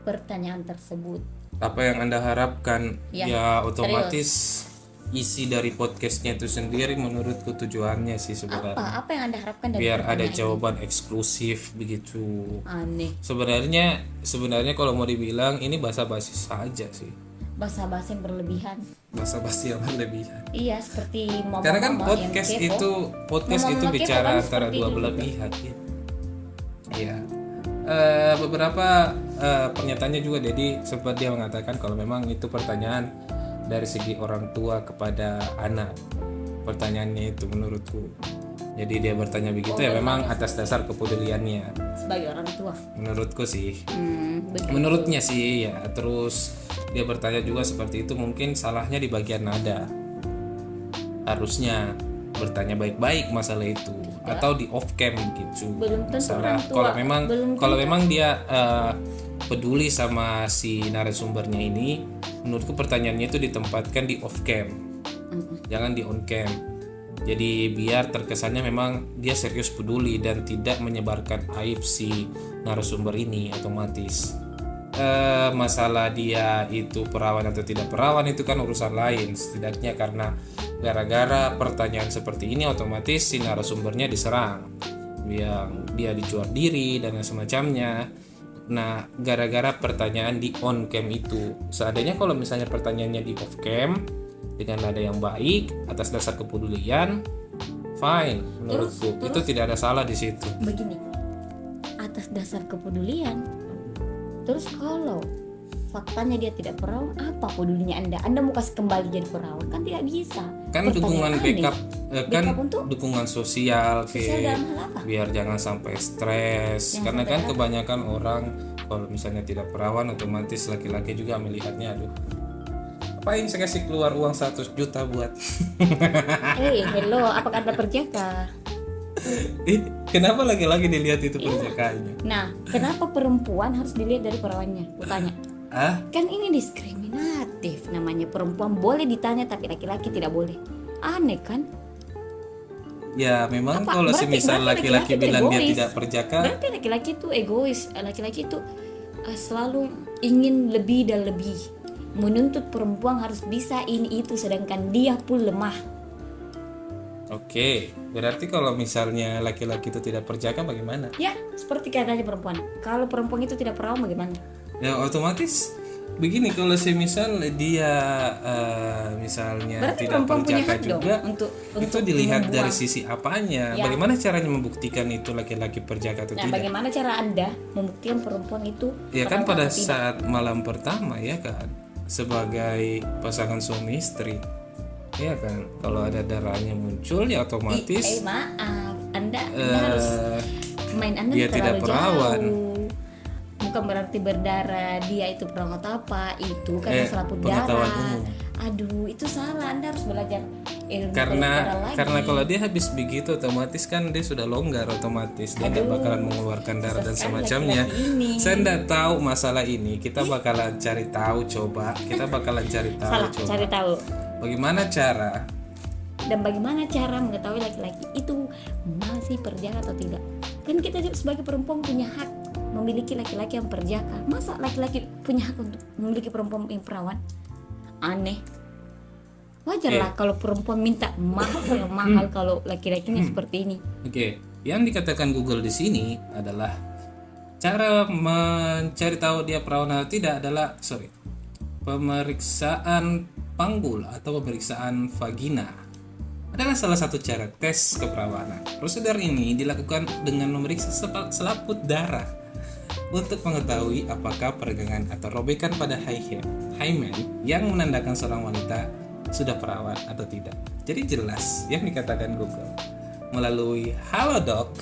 pertanyaan tersebut? Apa yang Anda harapkan? Ya, Ya otomatis isi dari podcastnya itu sendiri menurutku tujuannya sih sebenarnya Apa yang Anda harapkan dari biar ada pertanyaan ini? jawaban eksklusif begitu. Aneh, Sebenarnya kalau mau dibilang ini basa-basi saja sih, basa-basi yang berlebihan. basa-basi yang berlebihan. Iya, seperti mama-mama Karena kan yang podcast kepo. itu Mama-mama bicara kepo kan antara seperti dua itu belah juga. pihak ya. Iya. Beberapa pernyataannya juga jadi sempat dia mengatakan kalau memang itu pertanyaan dari segi orang tua kepada anak. Pertanyaannya itu menurutku. Jadi dia bertanya begitu ya memang atas dasar kepeduliannya. Sebagai orang tua. Menurutku sih. Begitu. Menurutnya sih ya. Terus dia bertanya juga seperti itu, mungkin salahnya di bagian nada. Harusnya bertanya baik-baik masalah itu atau di off cam gitu. Belum tentu Masalah orang tua. kalau memang dia peduli sama si narasumbernya ini, menurutku pertanyaannya itu ditempatkan di off cam. Jangan di on cam. Jadi biar terkesannya memang dia serius peduli dan tidak menyebarkan aib si narasumber ini otomatis. Masalah dia itu perawan atau tidak perawan itu kan urusan lain. Setidaknya karena gara-gara pertanyaan seperti ini otomatis si narasumbernya diserang, dia dijual diri dan semacamnya. Nah, gara-gara pertanyaan di on cam itu, seandainya kalau misalnya pertanyaannya di off cam dengan nada yang baik atas dasar kepedulian, fine menurutku. Itu tidak ada salah di situ. Begini, atas dasar kepedulian. Terus kalau faktanya dia tidak perawan, apa pedulinya Anda? Anda mau kasih kembali jadi perawan? Kan tidak bisa. Kan dukungan Pertanyaan backup aneh. kan Backup untuk dukungan sosial sosial dalam hal apa? biar jangan sampai stres. Jangan Karena sampai kan apa? kebanyakan orang kalau misalnya tidak perawan otomatis laki-laki juga melihatnya, aduh, apain saya kasih keluar uang 100 juta buat Hello, apakah Anda perjaka? kenapa laki-laki dilihat itu perjakaannya? Nah, kenapa perempuan harus dilihat dari perawannya? Kutanya. Kan ini diskriminatif namanya. Perempuan boleh ditanya tapi laki-laki tidak boleh. Aneh kan? Ya memang Apa? kalau Berarti semisal laki-laki itu bilang dia egois. tidak perjaka, Berarti laki-laki itu egois. Laki-laki itu selalu ingin lebih dan lebih, menuntut perempuan harus bisa ini itu, sedangkan dia pun lemah. oke, berarti kalau misalnya laki-laki itu tidak perjaka bagaimana? Ya, seperti katanya perempuan. Kalau perempuan itu tidak perawan bagaimana? Ya otomatis begini, kalau semisal dia misalnya Berarti tidak perempuan punya perjaka hak dong juga, untuk itu dilihat membuang. dari sisi apanya. Ya. Bagaimana caranya membuktikan itu laki-laki perjaka atau Nah, tidak? bagaimana cara Anda membuktikan perempuan itu Ya kan perawan pada atau tidak? saat malam pertama ya kan, sebagai pasangan suami istri, ya kan, kalau ada darahnya muncul ya otomatis Maaf, Anda harus main Anda dia terlalu tidak perawan. jauh. Bukan berarti berdarah dia itu perawan atau apa, itu kan masalah pengetahuan darah. umum. Aduh, itu salah. Anda harus belajar ilmu karena kedokteran lagi. karena kalau dia habis begitu otomatis kan dia sudah longgar, otomatis dia nggak bakalan mengeluarkan darah dan susah sekali semacamnya. laki-laki ini. Saya nggak tahu masalah ini, kita bakalan cari tahu, coba kita bakalan cari tahu, salah, coba cari tahu. bagaimana cara. Dan bagaimana cara mengetahui laki-laki itu masih perjaka atau tidak? Kan kita juga sebagai perempuan punya hak memiliki laki-laki yang perjaka. Masa laki-laki punya hak untuk memiliki perempuan yang perawan? Aneh. Wajarlah kalau perempuan minta mahal yang mahal kalau laki-lakinya seperti ini. Oke, yang dikatakan Google di sini adalah cara mencari tahu dia perawan atau tidak adalah pemeriksaan panggul atau pemeriksaan vagina. Adalah salah satu cara tes keperawanan. Prosedur ini dilakukan dengan memeriksa selaput darah untuk mengetahui apakah peregangan atau robekan pada hymen yang menandakan seorang wanita sudah perawan atau tidak. Jadi jelas yang dikatakan Google melalui Halodoc,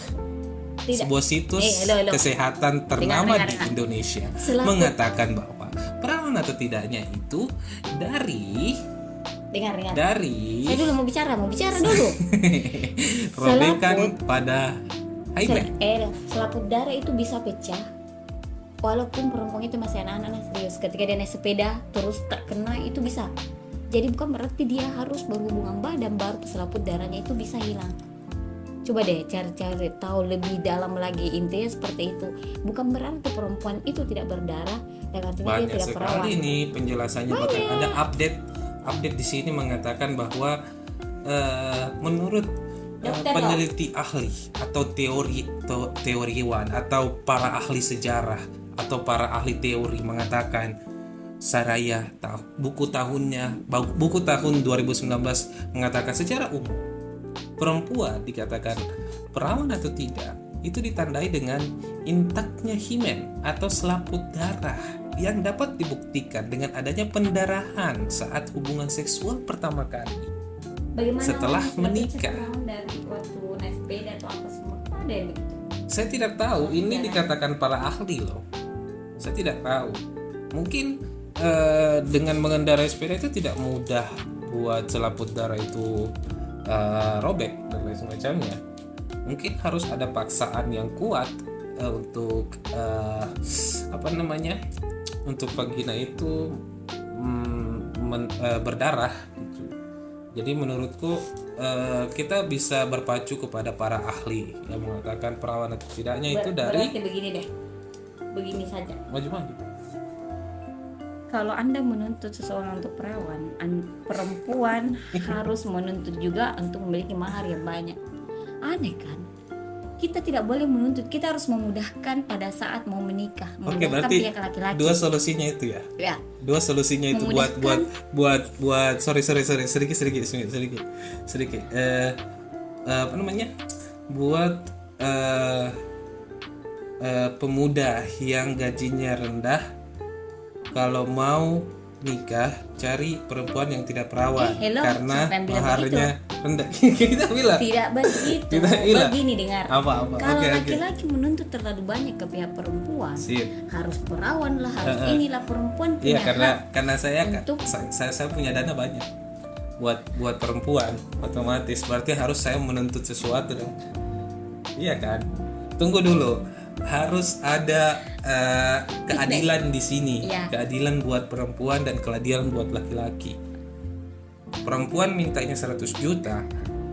sebuah situs kesehatan ternama di Indonesia, mengatakan bahwa perawan atau tidaknya itu dari Saya dulu mau bicara dulu. robekan pada hymen. Selaput darah itu bisa pecah walaupun perempuan itu masih anak-anak serius. Ketika dia naik sepeda terus terkena itu bisa. Jadi bukan berarti dia harus berhubungan badan baru selaput darahnya itu bisa hilang. Coba deh cari-cari tahu lebih dalam lagi, intinya seperti itu. Bukan berarti perempuan itu tidak berdarah dan artinya Banyak dia tidak perawan. sekali ini penjelasannya, bahkan ada update di sini mengatakan bahwa menurut peneliti ahli atau teoriwan atau para ahli sejarah atau para ahli teori mengatakan Saraya buku tahun 2019 mengatakan secara umum perempuan dikatakan perawan atau tidak itu ditandai dengan intaknya himen atau selaput darah yang dapat dibuktikan dengan adanya pendarahan saat hubungan seksual pertama kali. Bagaimana setelah orang menikah. dari waktu naik sepeda atau apa semua ada yang begitu. Saya tidak tahu, ini dikatakan para ahli loh. Saya tidak tahu. Mungkin dengan mengendarai sepeda itu tidak mudah buat selaput darah itu robek dan lain semacamnya. Mungkin harus ada paksaan yang kuat untuk untuk vagina itu berdarah gitu. Jadi menurutku kita bisa berpacu kepada para ahli yang mengatakan perawan atau tidaknya itu dari berarti begini deh, begini saja. maju-maju. Kalau Anda menuntut seseorang untuk perawan, perempuan harus menuntut juga untuk memiliki mahar yang banyak. Aneh kan? Kita tidak boleh menuntut, kita harus memudahkan pada saat mau menikah. Oke, berarti pihak laki-laki. dua solusinya itu ya. Ya. Dua solusinya itu buat sorry sedikit. Buat pemuda yang gajinya rendah, kalau mau nikah cari perempuan yang tidak perawan karena maharnya rendah. Kita bilang tidak begitu. Kita bilang. Begini dengar. Apa? Kalau Oke. laki-laki menuntut terlalu banyak ke pihak perempuan, harus perawan lah, harus inilah perempuan punya Iya, hak. karena saya untuk- saya punya dana banyak buat perempuan, otomatis berarti harus saya menuntut sesuatu dong. Iya kan? Tunggu dulu. Harus ada keadilan di sini. Iya. Keadilan buat perempuan dan keadilan buat laki-laki. Perempuan mintanya 100 juta,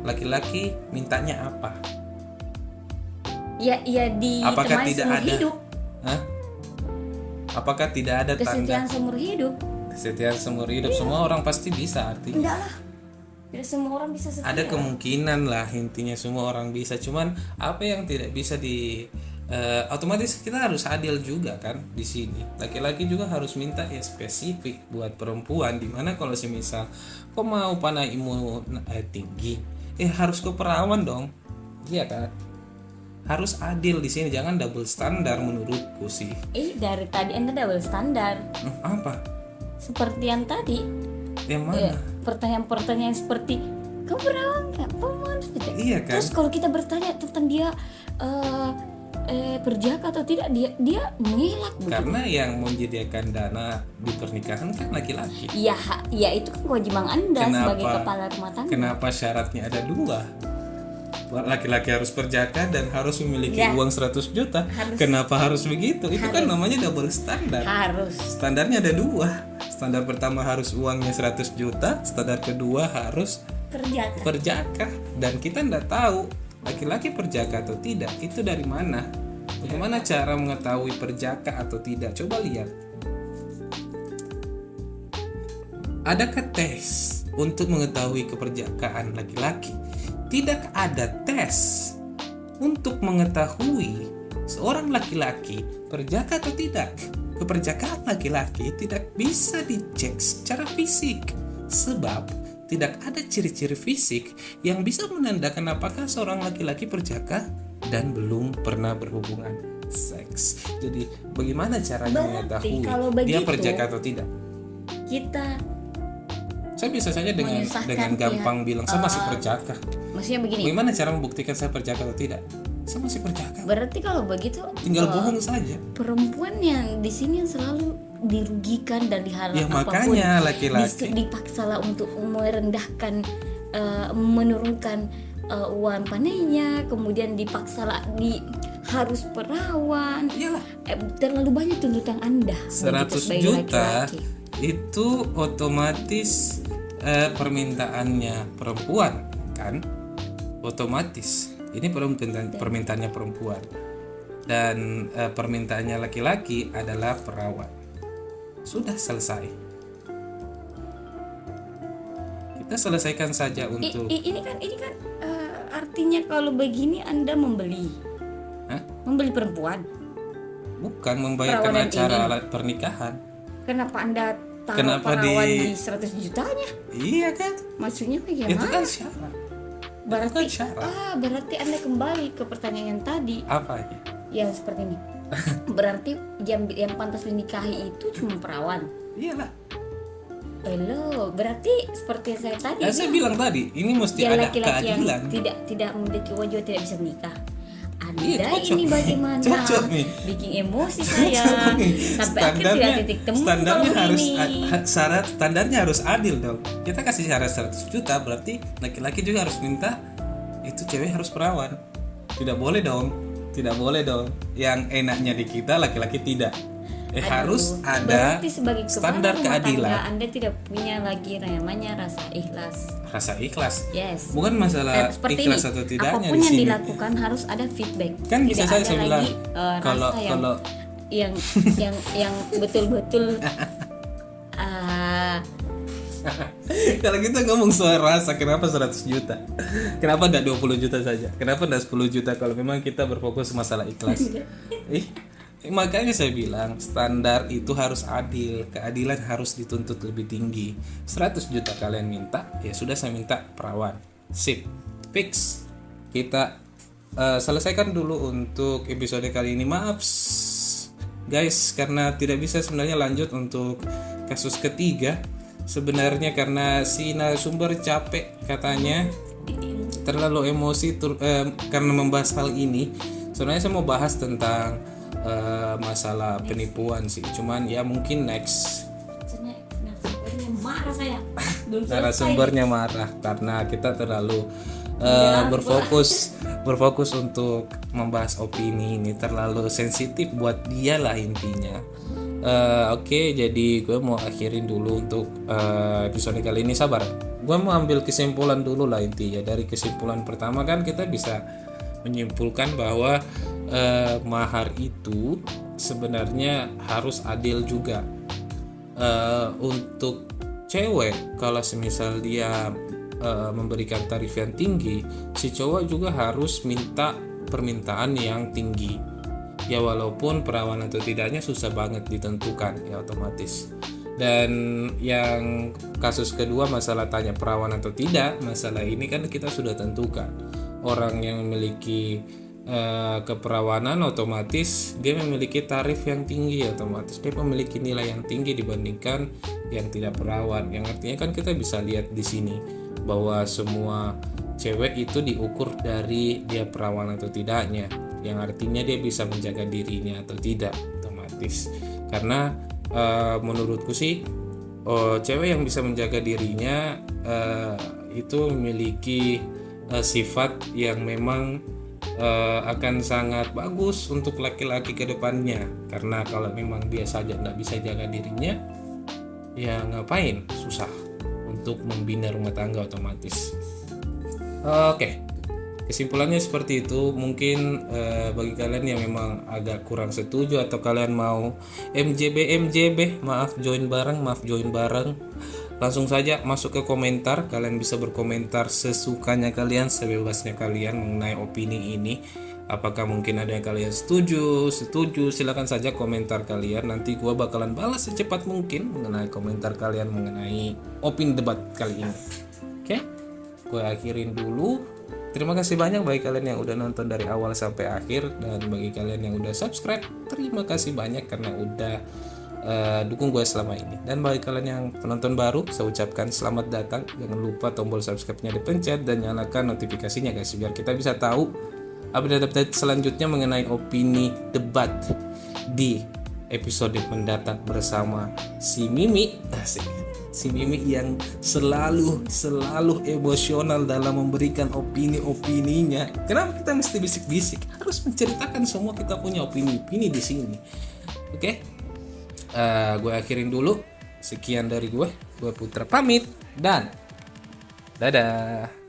laki-laki mintanya apa? Ya Apakah ditemani tidak seumur ada? hidup, Hah? Apakah tidak ada kesetiaan tanda seumur hidup. kesetiaan seumur hidup? Semua orang pasti bisa artinya. Enggak lah, tidak semua orang bisa setia. Ada kemungkinan lah, intinya semua orang bisa, cuman apa yang tidak bisa otomatis kita harus adil juga kan di sini. Laki-laki juga harus minta ya spesifik buat perempuan, dimana kalau semisal kok mau panah imun tinggi harus ke perawan dong, iya kan? Harus adil di sini, jangan double standar menurutku sih. Dari tadi Anda double standar. Apa Seperti yang tadi, yang mana? pertanyaan-pertanyaan seperti kamu perawan nggak? Perawan tidak? Iya kan? Terus kalau kita bertanya tentang dia berjaka atau tidak, dia mengelak begitu. Karena yang menyediakan dana di pernikahan kan laki-laki. Ya itu kan kewajiban Anda sebagai kepala rumah tangga. Kenapa syaratnya ada dua? Laki-laki harus berjaka dan harus memiliki uang 100 juta. Kenapa harus begitu? Itu kan namanya double standar. Harus. Standarnya ada dua. Standar pertama harus uangnya 100 juta, standar kedua harus berjaka. Dan kita tidak tahu laki-laki berjaka atau tidak, itu dari mana? Bagaimana cara mengetahui berjaka atau tidak? Coba lihat. Adakah tes untuk mengetahui keperjakaan laki-laki? Tidak ada tes untuk mengetahui seorang laki-laki berjaka atau tidak. Keperjakaan laki-laki tidak bisa dicek secara fisik, sebab tidak ada ciri-ciri fisik yang bisa menandakan apakah seorang laki-laki berjaka dan belum pernah berhubungan seks. Jadi bagaimana caranya Berarti mengetahui kalau dia begitu, perjaka atau tidak? kita Saya bisa saja dengan menyusahkan gampang bilang saya masih perjaka. maksudnya begini. Bagaimana cara membuktikan saya perjaka atau tidak? Saya masih perjaka. Berarti kalau begitu Tinggal bohong saja. perempuan yang di sini yang selalu dirugikan dan dihalang Ya apapun, makanya laki-laki dipaksalah untuk merendahkan, menurunkan uang panennya, kemudian dipaksalah harus perawan. iyalah Terlalu banyak tuntutan Anda 100 begitu sebagai juta laki-laki. itu otomatis permintaannya perempuan kan, otomatis ini permintaannya perempuan dan permintaannya laki-laki adalah perawan. Sudah selesai, kita selesaikan saja untuk Ini kan artinya kalau begini Anda membeli Hah? perempuan. bukan membayarkan Perawanan acara ini. alat pernikahan. Kenapa Anda taruh Kenapa perawan di- di 100 jutanya? Iya kan, Maksudnya bagaimana? itu kan syarat. berarti kan syarat. berarti Anda kembali ke pertanyaan yang tadi Apa ya? yang seperti ini. Berarti yang pantas dinikahi itu cuma perawan. Iyalah. Berarti seperti saya tadi. Ya saya bilang tadi, ini mesti yang ada laki-laki yang keadilan. tidak memiliki wajah tidak bisa menikah. Anda Iya, cocok ini nih. bagaimana? Cocok nih. Bikin emosi saya. Cocok nih. Sampai akhirnya tidak titik temu standarnya kalau harus begini. syarat standarnya harus adil dong. Kita kasih syarat 100 juta berarti laki-laki juga harus minta itu cewek harus perawan. Tidak boleh dong. Tidak boleh dong. Yang enaknya di kita laki-laki tidak. Harus ada Berarti sebagai kepala standar rumah keadilan. tangga, Anda tidak punya lagi namanya rasa ikhlas. Rasa ikhlas. Yes. Bukan masalah Seperti ikhlas ini, atau tidaknya apapun di yang sini. dilakukan harus ada feedback. Kan bisa Tidak saya ada bilang, lagi kalau- rasa yang kalau- yang betul-betul Kalau kita ngomong soal rasa, kenapa 100 juta? Kenapa enggak 20 juta saja? Kenapa enggak 10 juta kalau memang kita berfokus masalah ikhlas? Makanya saya bilang standar itu harus adil, keadilan harus dituntut lebih tinggi. 100 juta kalian minta, ya sudah saya minta perawan. Sip, fix. Kita selesaikan dulu untuk episode kali ini. Maaf guys, karena tidak bisa sebenarnya lanjut untuk kasus ketiga. Sebenarnya karena si narasumber capek katanya, terlalu emosi karena membahas hal ini. Sebenarnya saya mau bahas tentang masalah penipuan sih, cuman ya mungkin next. marah saya. Belum selesai. Narasumbernya marah karena kita terlalu berfokus untuk membahas opini ini, terlalu sensitif buat dia lah intinya. Oke, jadi gue mau akhirin dulu untuk episode kali ini. Sabar, gue mau ambil kesimpulan dulu lah intinya. Dari kesimpulan pertama kan kita bisa menyimpulkan bahwa mahar itu sebenarnya harus adil juga. Untuk cewek, kalau semisal dia memberikan tarif yang tinggi, si cowok juga harus minta permintaan yang tinggi. Ya walaupun perawan atau tidaknya susah banget ditentukan ya otomatis. Dan yang kasus kedua masalah tanya perawan atau tidak, masalah ini kan kita sudah tentukan. Orang yang memiliki keperawanan otomatis dia memiliki tarif yang tinggi, otomatis dia memiliki nilai yang tinggi dibandingkan yang tidak perawan. Yang artinya kan kita bisa lihat di sini bahwa semua cewek itu diukur dari dia perawan atau tidaknya, yang artinya dia bisa menjaga dirinya atau tidak otomatis. Karena menurutku sih cewek yang bisa menjaga dirinya itu memiliki sifat yang memang akan sangat bagus untuk laki-laki ke depannya. Karena kalau memang dia saja tidak bisa jaga dirinya, ya ngapain susah untuk membina rumah tangga otomatis. Oke, kesimpulannya seperti itu. Mungkin bagi kalian yang memang agak kurang setuju atau kalian mau MJB, maaf join bareng, langsung saja masuk ke komentar. Kalian bisa berkomentar sesukanya kalian, sebebasnya kalian mengenai opini ini. Apakah mungkin ada yang kalian setuju, silakan saja komentar kalian. Nanti gua bakalan balas secepat mungkin mengenai komentar kalian mengenai opini debat kali ini. Oke, gue akhirin dulu. Terima kasih banyak bagi kalian yang udah nonton dari awal sampai akhir, dan bagi kalian yang udah subscribe, terima kasih banyak karena udah dukung gue selama ini. Dan bagi kalian yang penonton baru, saya ucapkan selamat datang. Jangan lupa tombol subscribe-nya dipencet dan nyalakan notifikasinya guys, biar kita bisa tahu update-update selanjutnya mengenai opini debat di episode mendatang bersama si Mimi. Si Mimi yang selalu emosional dalam memberikan opini-opininya. Kenapa kita mesti bisik-bisik? Harus menceritakan semua kita punya opini-opini di sini. Oke? Gue akhirin dulu. Sekian dari gue Putra pamit dan dadah.